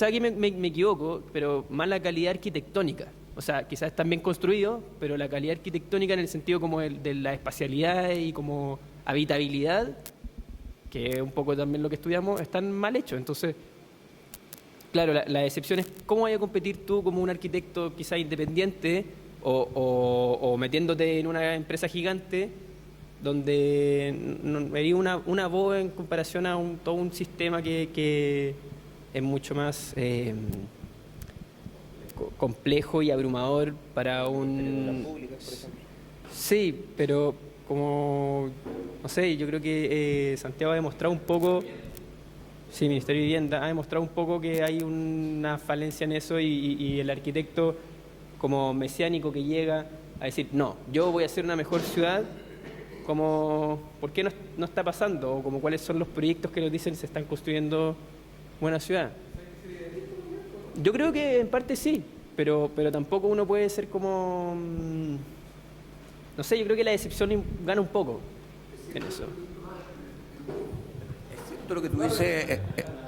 aquí me equivoco, pero mala calidad arquitectónica. O sea, quizás están bien construidos, pero la calidad arquitectónica en el sentido como de la espacialidad y como habitabilidad, que es un poco también lo que estudiamos, están mal hechos. Entonces, claro, la decepción es cómo vaya a competir tú como un arquitecto quizás independiente o metiéndote en una empresa gigante donde hay una voz en comparación a todo un sistema que es mucho más complejo y abrumador para un... Públicas, por ejemplo. Sí, pero como, no sé, yo creo que Santiago ha demostrado un poco, sí, Ministerio de Vivienda, ha demostrado un poco que hay una falencia en eso y el arquitecto como mesiánico que llega a decir, no, yo voy a hacer una mejor ciudad, como, ¿por qué no está pasando? O como cuáles son los proyectos que nos dicen se están construyendo buena ciudad. Yo creo que en parte sí, pero tampoco uno puede ser como... No sé, yo creo que la decepción gana un poco en eso. Es cierto lo que tú dices.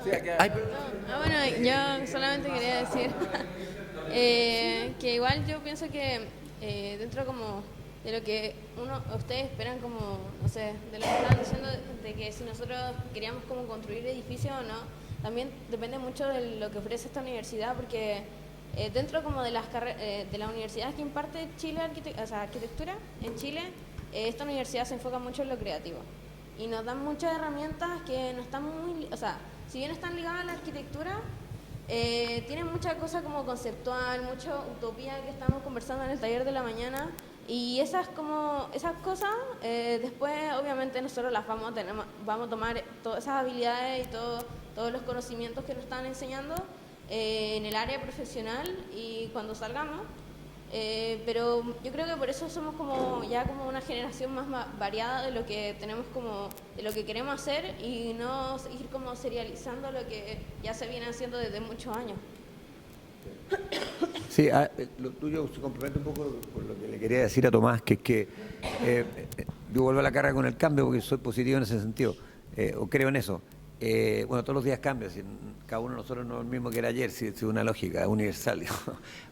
Bueno, yo solamente quería decir que igual yo pienso que dentro como de lo que ustedes esperan como, no sé, de lo que estaban diciendo, de que si nosotros queríamos como construir edificios o no, también depende mucho de lo que ofrece esta universidad, porque dentro como de las de las universidades que imparte Chile arquitectura en Chile, esta universidad se enfoca mucho en lo creativo y nos dan muchas herramientas que no están muy, o sea, si bien están ligadas a la arquitectura, tienen mucha cosa como conceptual, mucha utopía que estamos conversando en el taller de la mañana, y esas cosas después obviamente nosotros las vamos a tomar todas esas habilidades y todos los conocimientos que nos están enseñando en el área profesional y cuando salgamos, pero yo creo que por eso somos como una generación más variada de lo que tenemos de lo que queremos hacer, y no seguir como serializando lo que ya se viene haciendo desde muchos años. Sí, lo tuyo se complementa un poco con lo que le quería decir a Tomás, que es que yo vuelvo a la carga con el cambio porque soy positivo en ese sentido, o creo en eso. Bueno, todos los días cambian, cada uno de nosotros no es el mismo que era ayer, si es una lógica universal.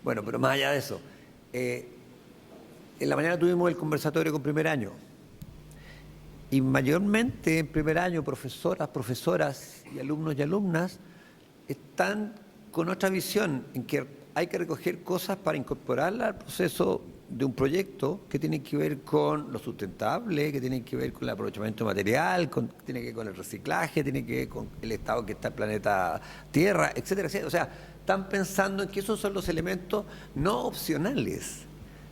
Bueno, pero más allá de eso, en la mañana tuvimos el conversatorio con primer año, y mayormente en primer año profesoras y alumnos y alumnas están con otra visión, en que hay que recoger cosas para incorporarla al proceso de un proyecto que tiene que ver con lo sustentable, que tiene que ver con el aprovechamiento material, tiene que ver con el reciclaje, tiene que ver con el estado que está el planeta Tierra, etcétera, etcétera. O sea, están pensando en que esos son los elementos no opcionales,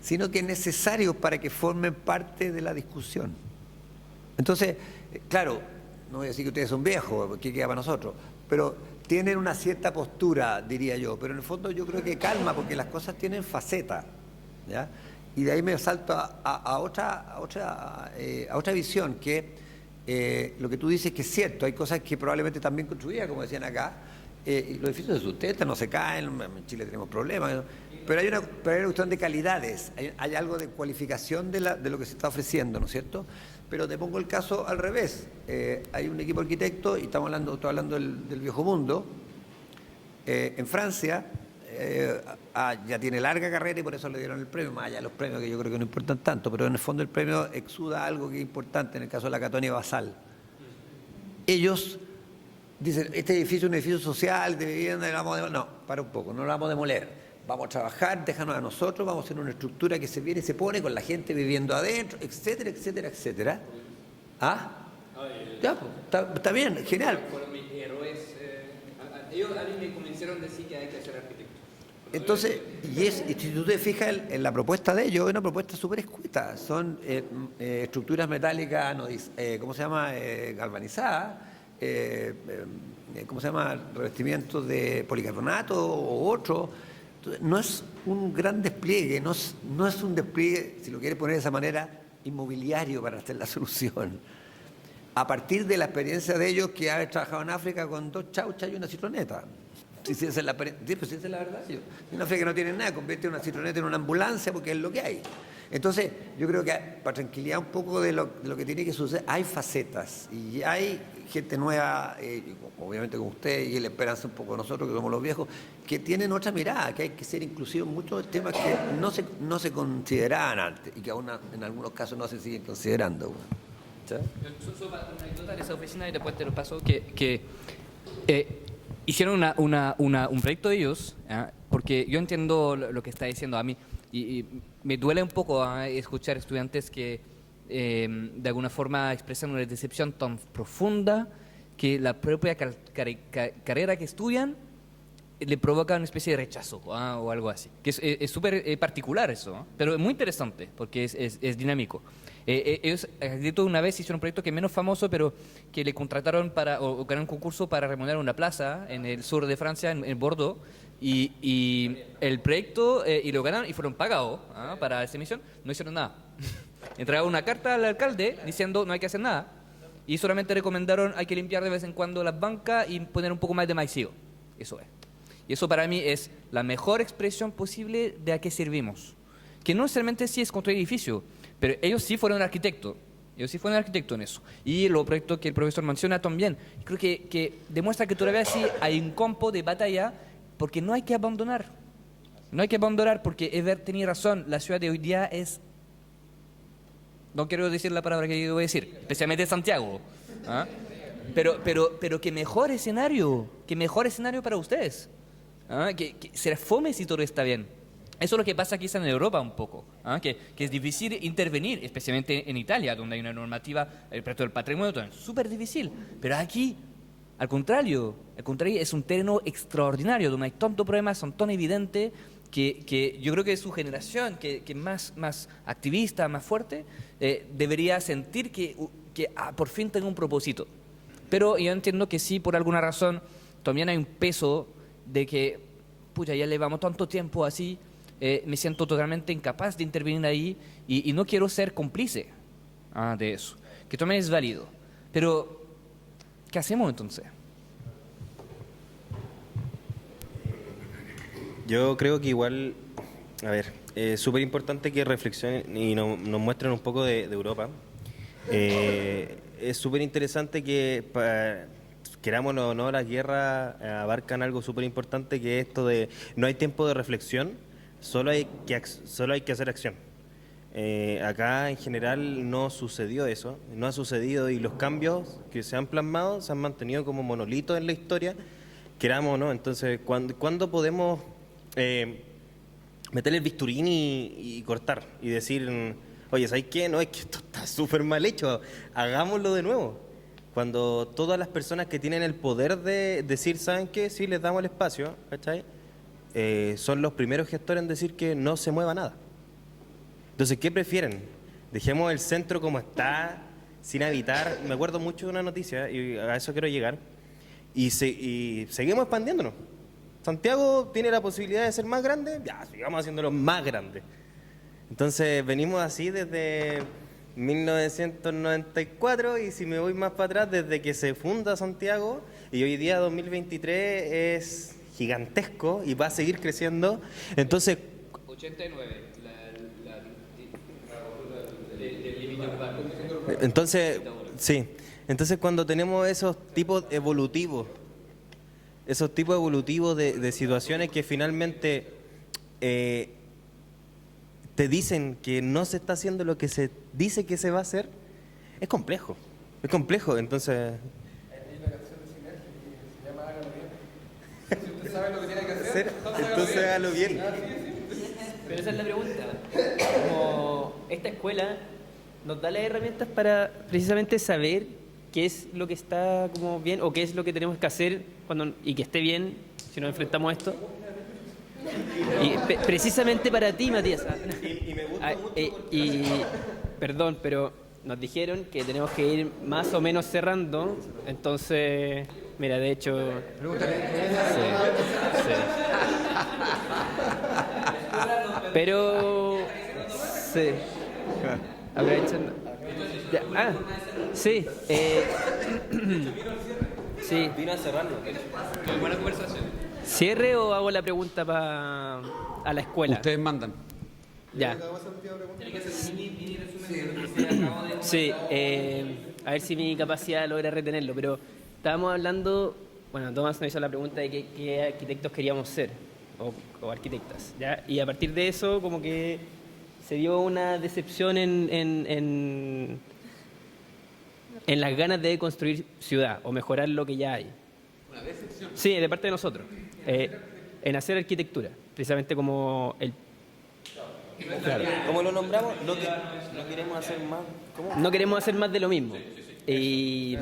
sino que necesarios para que formen parte de la discusión. Entonces, claro, no voy a decir que ustedes son viejos, ¿qué queda para nosotros? Pero tienen una cierta postura, diría yo, pero en el fondo yo creo que calma, porque las cosas tienen faceta, ¿ya? Y de ahí me salto a otra visión, que lo que tú dices que es cierto, hay cosas que probablemente también construidas, como decían acá, y los edificios se sustentan, no se caen, en Chile tenemos problemas, pero hay una cuestión de calidades, hay algo de cualificación de lo que se está ofreciendo, ¿no es cierto? Pero te pongo el caso al revés. Hay un equipo arquitecto, y estoy hablando del viejo mundo, en Francia, ya tiene larga carrera y por eso le dieron el premio, más allá de los premios que yo creo que no importan tanto, pero en el fondo el premio exuda algo que es importante, en el caso de la Catonia Basal. Ellos dicen, este edificio es un edificio social, de vivienda, no, para un poco, no lo vamos a demoler. Vamos a trabajar, déjanos a nosotros, vamos a hacer una estructura que se viene y se pone con la gente viviendo adentro, etcétera, etcétera, etcétera. ¿Ah? Ya, pues, está bien, genial. Fueron mis héroes. Ellos a mí me convencieron de decir que hay que ser arquitecto. Entonces, y si tú te fijas en la propuesta de ellos, es una propuesta súper escueta. Son estructuras metálicas, ¿cómo se llama? Galvanizadas, ¿cómo se llama? Revestimientos de policarbonato o otro. No es un gran despliegue, no es un despliegue, si lo quieres poner de esa manera, inmobiliario para hacer la solución. A partir de la experiencia de ellos que haber trabajado en África con 2 chauchas y una citroneta. Si esa es la verdad. En África no tienen nada, convierte una citroneta en una ambulancia porque es lo que hay. Entonces, yo creo que para tranquilidad un poco de lo que tiene que suceder, hay facetas y hay gente nueva, obviamente como usted y la esperanza un poco nosotros que somos los viejos, que tienen otra mirada, que hay que ser inclusivos en muchos temas que no se consideraban antes y que aún en algunos casos no se siguen considerando. Solo una anécdota de esa oficina y después te lo paso, que hicieron un proyecto de ellos, porque yo entiendo lo que está diciendo a mí, y me duele un poco escuchar estudiantes que de alguna forma expresan una decepción tan profunda que la propia carrera que estudian le provoca una especie de rechazo o algo así. Que es súper particular eso, ¿no? Pero es muy interesante porque es dinámico. Ellos, una vez hicieron un proyecto que es menos famoso, pero que le contrataron o ganaron un concurso para remodelar una plaza en el sur de Francia, en Bordeaux, y el proyecto, y lo ganaron y fueron pagados para esa misión, no hicieron nada. Entregaron una carta al alcalde diciendo no hay que hacer nada, y solamente recomendaron hay que limpiar de vez en cuando las bancas y poner un poco más de maicillo. Eso es. Y eso para mí es la mejor expresión posible de a qué servimos. Que no necesariamente sí es construir edificios, pero ellos sí fueron arquitectos. Ellos sí fueron arquitectos en eso. Y los proyectos que el profesor menciona también. Creo que demuestra que todavía sí hay un campo de batalla porque no hay que abandonar. No hay que abandonar porque Ever tenía razón. La ciudad de hoy día es... No quiero decir la palabra que yo voy a decir, especialmente Santiago. Pero que mejor escenario para ustedes. Que será fome si todo está bien. Eso es lo que pasa quizá en Europa un poco, que es difícil intervenir, especialmente en Italia, donde hay una normativa respecto del patrimonio, es súper difícil. Pero aquí, al contrario, es un terreno extraordinario, donde hay tantos problemas, son tan evidentes, que yo creo que su generación, que más activista, más fuerte, debería sentir que por fin tenga un propósito. Pero yo entiendo que sí, por alguna razón, también hay un peso de que, pucha, ya llevamos tanto tiempo así, me siento totalmente incapaz de intervenir ahí y no quiero ser cómplice de eso, que también es válido. Pero, ¿qué hacemos entonces? Yo creo que igual, a ver, es súper importante que reflexionen y nos muestren un poco de Europa. Es súper interesante que, querámoslo o no, las guerras abarcan algo súper importante, que es esto de no hay tiempo de reflexión, solo hay que hacer acción. Acá en general no sucedió eso, no ha sucedido, y los cambios que se han plasmado se han mantenido como monolitos en la historia, queramos o no. Entonces, ¿cuándo podemos meterle el bisturín y cortar y decir, oye, ¿sabes qué? No, es que esto está súper mal hecho, hagámoslo de nuevo? Cuando todas las personas que tienen el poder de decir, ¿saben qué? Sí, les damos el espacio, ¿cachai? Son los primeros gestores en decir que no se mueva nada. Entonces, ¿qué prefieren? Dejemos el centro como está, sin habitar. Me acuerdo mucho de una noticia, y a eso quiero llegar, y seguimos expandiéndonos. Santiago tiene la posibilidad de ser más grande, ya, sigamos haciéndolo más grande. Entonces, venimos así desde 1994, y si me voy más para atrás, desde que se funda Santiago, y hoy día 2023 es gigantesco y va a seguir creciendo. Entonces, 89, entonces, sí, entonces cuando tenemos esos tipos evolutivos de situaciones que finalmente te dicen que no se está haciendo lo que se dice que se va a hacer, es complejo, entonces... Hay una canción de Sinergia que se llama Hágalo Bien. Si usted sabe lo que tiene que hacer, entonces hágalo bien. Pero esa es la pregunta. Como esta escuela nos da las herramientas para precisamente saber qué es lo que está como bien o qué es lo que tenemos que hacer y que esté bien si nos enfrentamos a esto. Y precisamente para ti, Matías. Y me gusta mucho perdón, pero nos dijeron que tenemos que ir más o menos cerrando. Entonces, mira, de hecho... Sí. Pero... Sí. Aprovechando. Sí. Sí. Vino a cerrarlo. Buena conversación. ¿Cierre o hago la pregunta a la escuela? Ustedes mandan. Ya. Sí, a ver si mi capacidad logra retenerlo, pero estábamos hablando, bueno, Tomás nos hizo la pregunta de qué arquitectos queríamos ser, o arquitectas, ¿ya? Y a partir de eso como que se dio una decepción en las ganas de construir ciudad o mejorar lo que ya hay. ¿Una decepción? Sí, de parte de nosotros, en hacer arquitectura, precisamente como el... Claro. Como lo nombramos, no queremos hacer más. ¿Cómo? No queremos hacer más de lo mismo. ¿Pero qué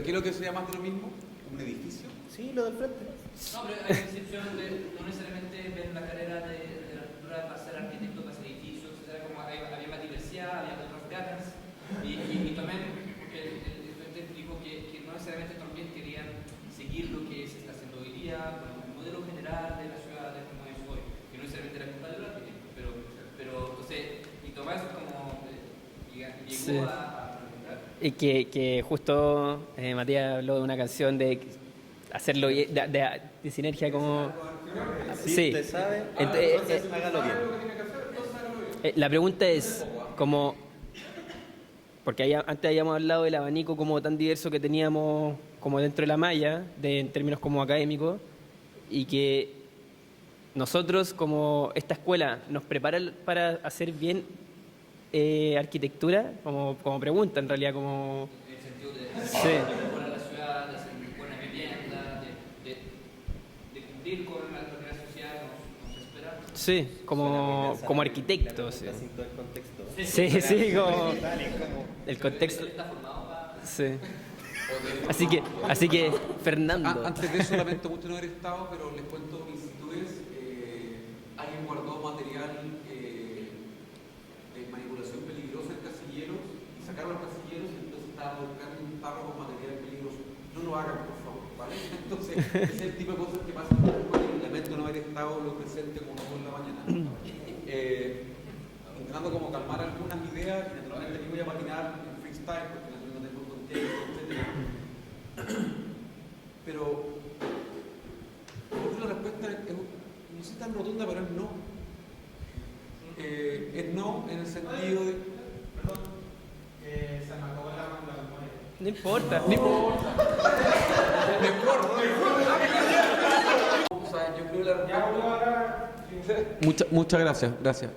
es lo que sería más de lo mismo? ¿Un edificio? Sí, lo del frente. No, pero hay excepción de no necesariamente ver la carrera de la arquitectura para ser arquitecto, para ser edificios, etcétera, como había más diversidad, había otras ganas, y también el estudiante explicó que no necesariamente también querían seguir lo que se está haciendo hoy día, con el modelo general de la ciudad de como es hoy, que no necesariamente era culpa del arquitecto, pero entonces, y Tomás como llegó Sí. a Que justo Matías habló de una canción de hacerlo de sinergia como... Si usted sabe, entonces hágalo bien. La pregunta es como... Porque antes habíamos hablado del abanico como tan diverso que teníamos como dentro de la malla, en términos como académicos, y que nosotros como esta escuela nos prepara para hacer bien arquitectura, como pregunta en realidad, como... en el sentido de Sí. mejorar la ciudad, de hacer buena vivienda, de cumplir con lo que la sociedad nos espera. Sí, como arquitecto. Sí, Sin todo el contexto. sí, como el contexto. Sí. Así que Fernando. Antes de eso, solamente mucho no haber estado, pero les cuento vicisitudes. Alguien guardó material de manipulación peligrosa en casilleros y sacaron los casilleros y entonces estaban buscando un tarro con material peligroso. No lo hagan, por favor, ¿vale? Entonces, ese es el tipo de cosas que pasan en la escuela y lamento no haber estado lo presente como no en la mañana. Intentando como calmar algunas ideas y naturalmente aquí voy a patinar en freestyle porque no tengo contexto, etc. Pero la respuesta es, no sé tan rotunda, pero es no. Es no en el sentido de... Perdón. Se me acabó la memoria. No importa. No importa. No importa. O sea, yo creo que la respuesta... Muchas gracias.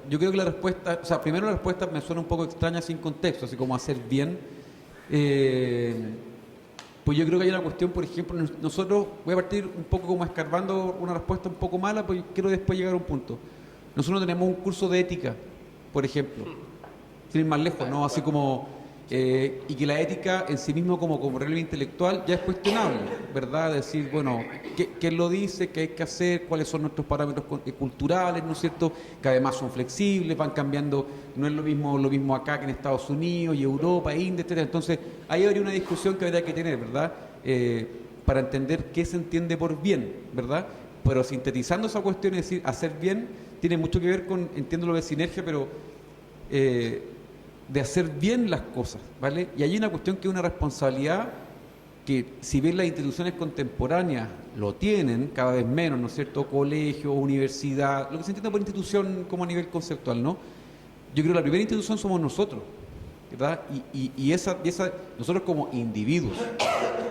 Yo creo que la respuesta, o sea, primero la respuesta me suena un poco extraña sin contexto, así como hacer bien. Pues yo creo que hay una cuestión, por ejemplo, nosotros, voy a partir un poco como escarbando una respuesta un poco mala, pues quiero después llegar a un punto. Nosotros tenemos un curso de ética, por ejemplo, sin ir más lejos, ¿no? Así como, y que la ética en sí mismo como regla intelectual ya es cuestionable, ¿verdad? Decir, bueno, ¿quién lo dice? ¿Qué hay que hacer? ¿Cuáles son nuestros parámetros culturales? ¿No es cierto? Que además son flexibles, van cambiando, no es lo mismo acá que en Estados Unidos y Europa, India, etc. Entonces, ahí habría una discusión que habría que tener, ¿verdad? Para entender qué se entiende por bien, ¿verdad? Pero sintetizando esa cuestión, es decir, hacer bien, tiene mucho que ver con, entiendo lo de sinergia, pero... de hacer bien las cosas, ¿vale? Y hay una cuestión que es una responsabilidad que, si bien las instituciones contemporáneas lo tienen, cada vez menos, ¿no es cierto? Colegio, universidad, lo que se entiende por institución como a nivel conceptual, ¿no? Yo creo que la primera institución somos nosotros, ¿verdad? Y esa, nosotros como individuos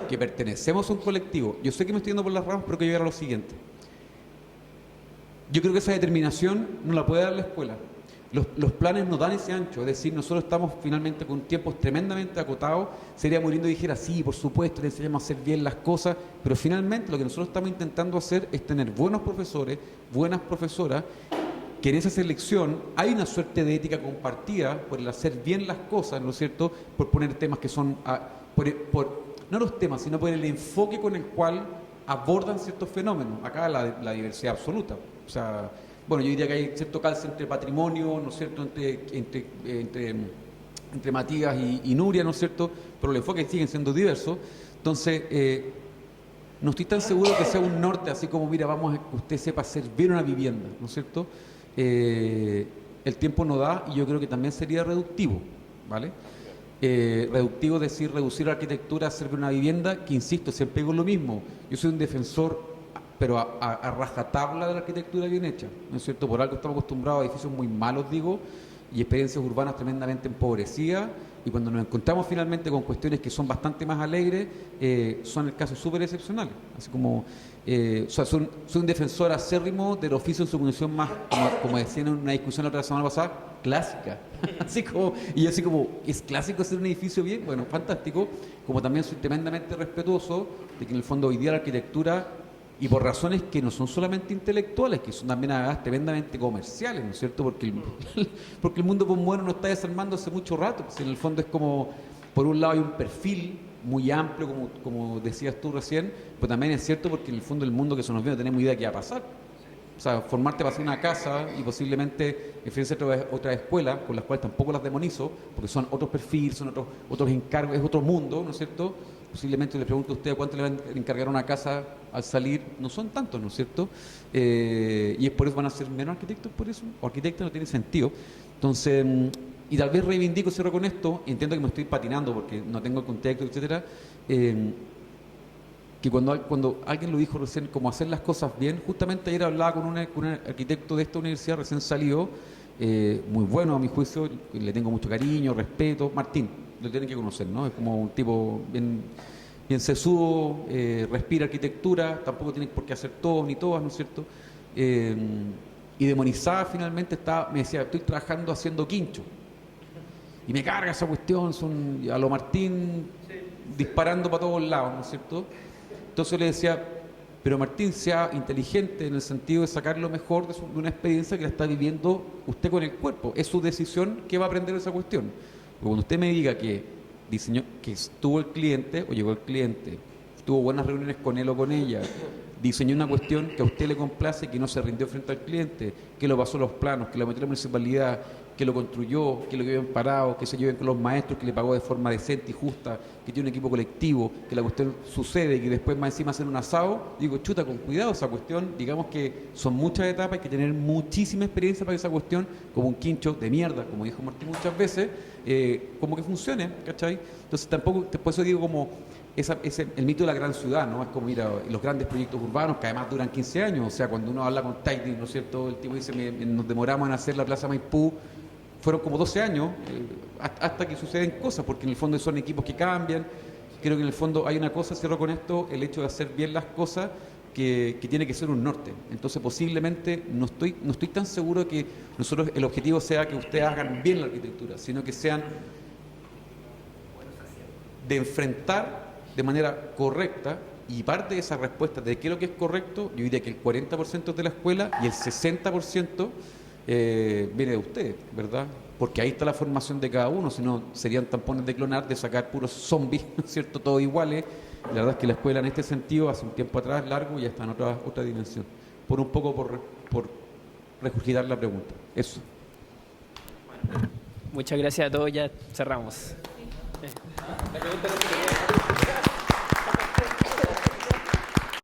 que pertenecemos a un colectivo, yo sé que me estoy yendo por las ramas, pero quiero llegar a lo siguiente. Yo creo que esa determinación no la puede dar la escuela. Los planes nos dan ese ancho, es decir, nosotros estamos finalmente con tiempos tremendamente acotados. Sería muy lindo que dijera, sí, por supuesto, le enseñamos a hacer bien las cosas, pero finalmente lo que nosotros estamos intentando hacer es tener buenos profesores, buenas profesoras, que en esa selección hay una suerte de ética compartida por el hacer bien las cosas, ¿no es cierto?, por poner temas que son, no los temas, sino por el enfoque con el cual abordan ciertos fenómenos. Acá la diversidad absoluta, o sea... Bueno, yo diría que hay cierto calce entre patrimonio, ¿no es cierto?, entre Matías y Nuria, ¿no es cierto?, pero los enfoques siguen siendo diversos. Entonces, no estoy tan seguro que sea un norte, así como, mira, vamos a que usted sepa hacer bien una vivienda, ¿no es cierto? El tiempo no da y yo creo que también sería reductivo, ¿vale? Reductivo es decir, reducir la arquitectura a hacer bien una vivienda, que insisto, siempre digo lo mismo. Yo soy un defensor pero a rajatabla de la arquitectura bien hecha, ¿no es cierto? Por algo estamos acostumbrados a edificios muy malos, digo, y experiencias urbanas tremendamente empobrecidas, y cuando nos encontramos finalmente con cuestiones que son bastante más alegres, son el caso súper excepcionales. Así como, o sea, soy un defensor acérrimo del oficio en su condición más, como decían en una discusión la otra semana pasada, clásica. Así como, y así como, ¿es clásico hacer un edificio bien? Bueno, fantástico. Como también soy tremendamente respetuoso de que en el fondo hoy día la arquitectura, y por razones que no son solamente intelectuales, que son también además tremendamente comerciales, ¿no es cierto? Porque el mundo posmoderno no está desarmando hace mucho rato. Pues en el fondo es como, por un lado hay un perfil muy amplio, como decías tú recién, pero también es cierto porque en el fondo del mundo que se nos viene no tenemos idea de qué va a pasar. O sea, formarte para hacer una casa y posiblemente ofrecer otra escuela, con las cuales tampoco las demonizo, porque son otros perfiles, son otros encargos, es otro mundo, ¿no es cierto? Posiblemente le pregunto a usted cuánto le van a encargar una casa al salir, no son tantos, ¿no es cierto? Y es por eso van a ser menos arquitectos, por eso, o arquitectos, no tiene sentido. Entonces, y tal vez reivindico, cierro con esto, entiendo que me estoy patinando porque no tengo el contexto, etcétera, que cuando alguien lo dijo recién, como hacer las cosas bien, justamente ayer hablaba con un arquitecto de esta universidad recién salido, muy bueno a mi juicio, le tengo mucho cariño, respeto, Martín, lo tienen que conocer, ¿no? Es como un tipo bien sesudo, respira arquitectura, tampoco tiene por qué hacer todos ni todas, ¿no es cierto? Y demonizada finalmente me decía, estoy trabajando haciendo quincho. Y me carga esa cuestión, son a lo Martín disparando para todos lados, ¿no es cierto? Entonces le decía, pero Martín, sea inteligente en el sentido de sacar lo mejor de una experiencia que la está viviendo usted con el cuerpo. Es su decisión que va a aprender esa cuestión. Porque cuando usted me diga que diseñó, que estuvo el cliente o llegó el cliente, tuvo buenas reuniones con él o con ella, diseñó una cuestión que a usted le complace, que no se rindió frente al cliente, que lo pasó los planos, que lo metió en la municipalidad, que lo construyó, que lo lleven parado, que se lleven con los maestros, que le pagó de forma decente y justa, que tiene un equipo colectivo, que la cuestión sucede y que después más encima hacen un asado. Digo, chuta, con cuidado esa cuestión, digamos que son muchas etapas, hay que tener muchísima experiencia para que esa cuestión, como un quincho de mierda, como dijo Martín muchas veces, como que funcione, ¿cachai? Entonces tampoco, por eso digo como el mito de la gran ciudad, ¿no? Es como ir a los grandes proyectos urbanos que además duran 15 años, o sea, cuando uno habla con Taiti, ¿no es cierto? El tipo dice, nos demoramos en hacer la Plaza Maipú, fueron como 12 años, hasta que suceden cosas, porque en el fondo son equipos que cambian. Creo que en el fondo hay una cosa, cierro con esto, el hecho de hacer bien las cosas, que tiene que ser un norte. Entonces posiblemente no estoy tan seguro de que nosotros el objetivo sea que ustedes hagan bien la arquitectura, sino que sean de enfrentar de manera correcta, y parte de esa respuesta de qué es lo que es correcto, yo diría que el 40% es de la escuela y el 60% viene de ustedes, ¿verdad? Porque ahí está la formación de cada uno, si no serían tampones de clonar, de sacar puros zombies, ¿no es cierto? Todos iguales. La verdad es que la escuela en este sentido, hace un tiempo atrás, largo, ya está en otra dimensión. Por un poco por regurgitar la pregunta. Eso. Muchas gracias a todos, ya cerramos. La pregunta no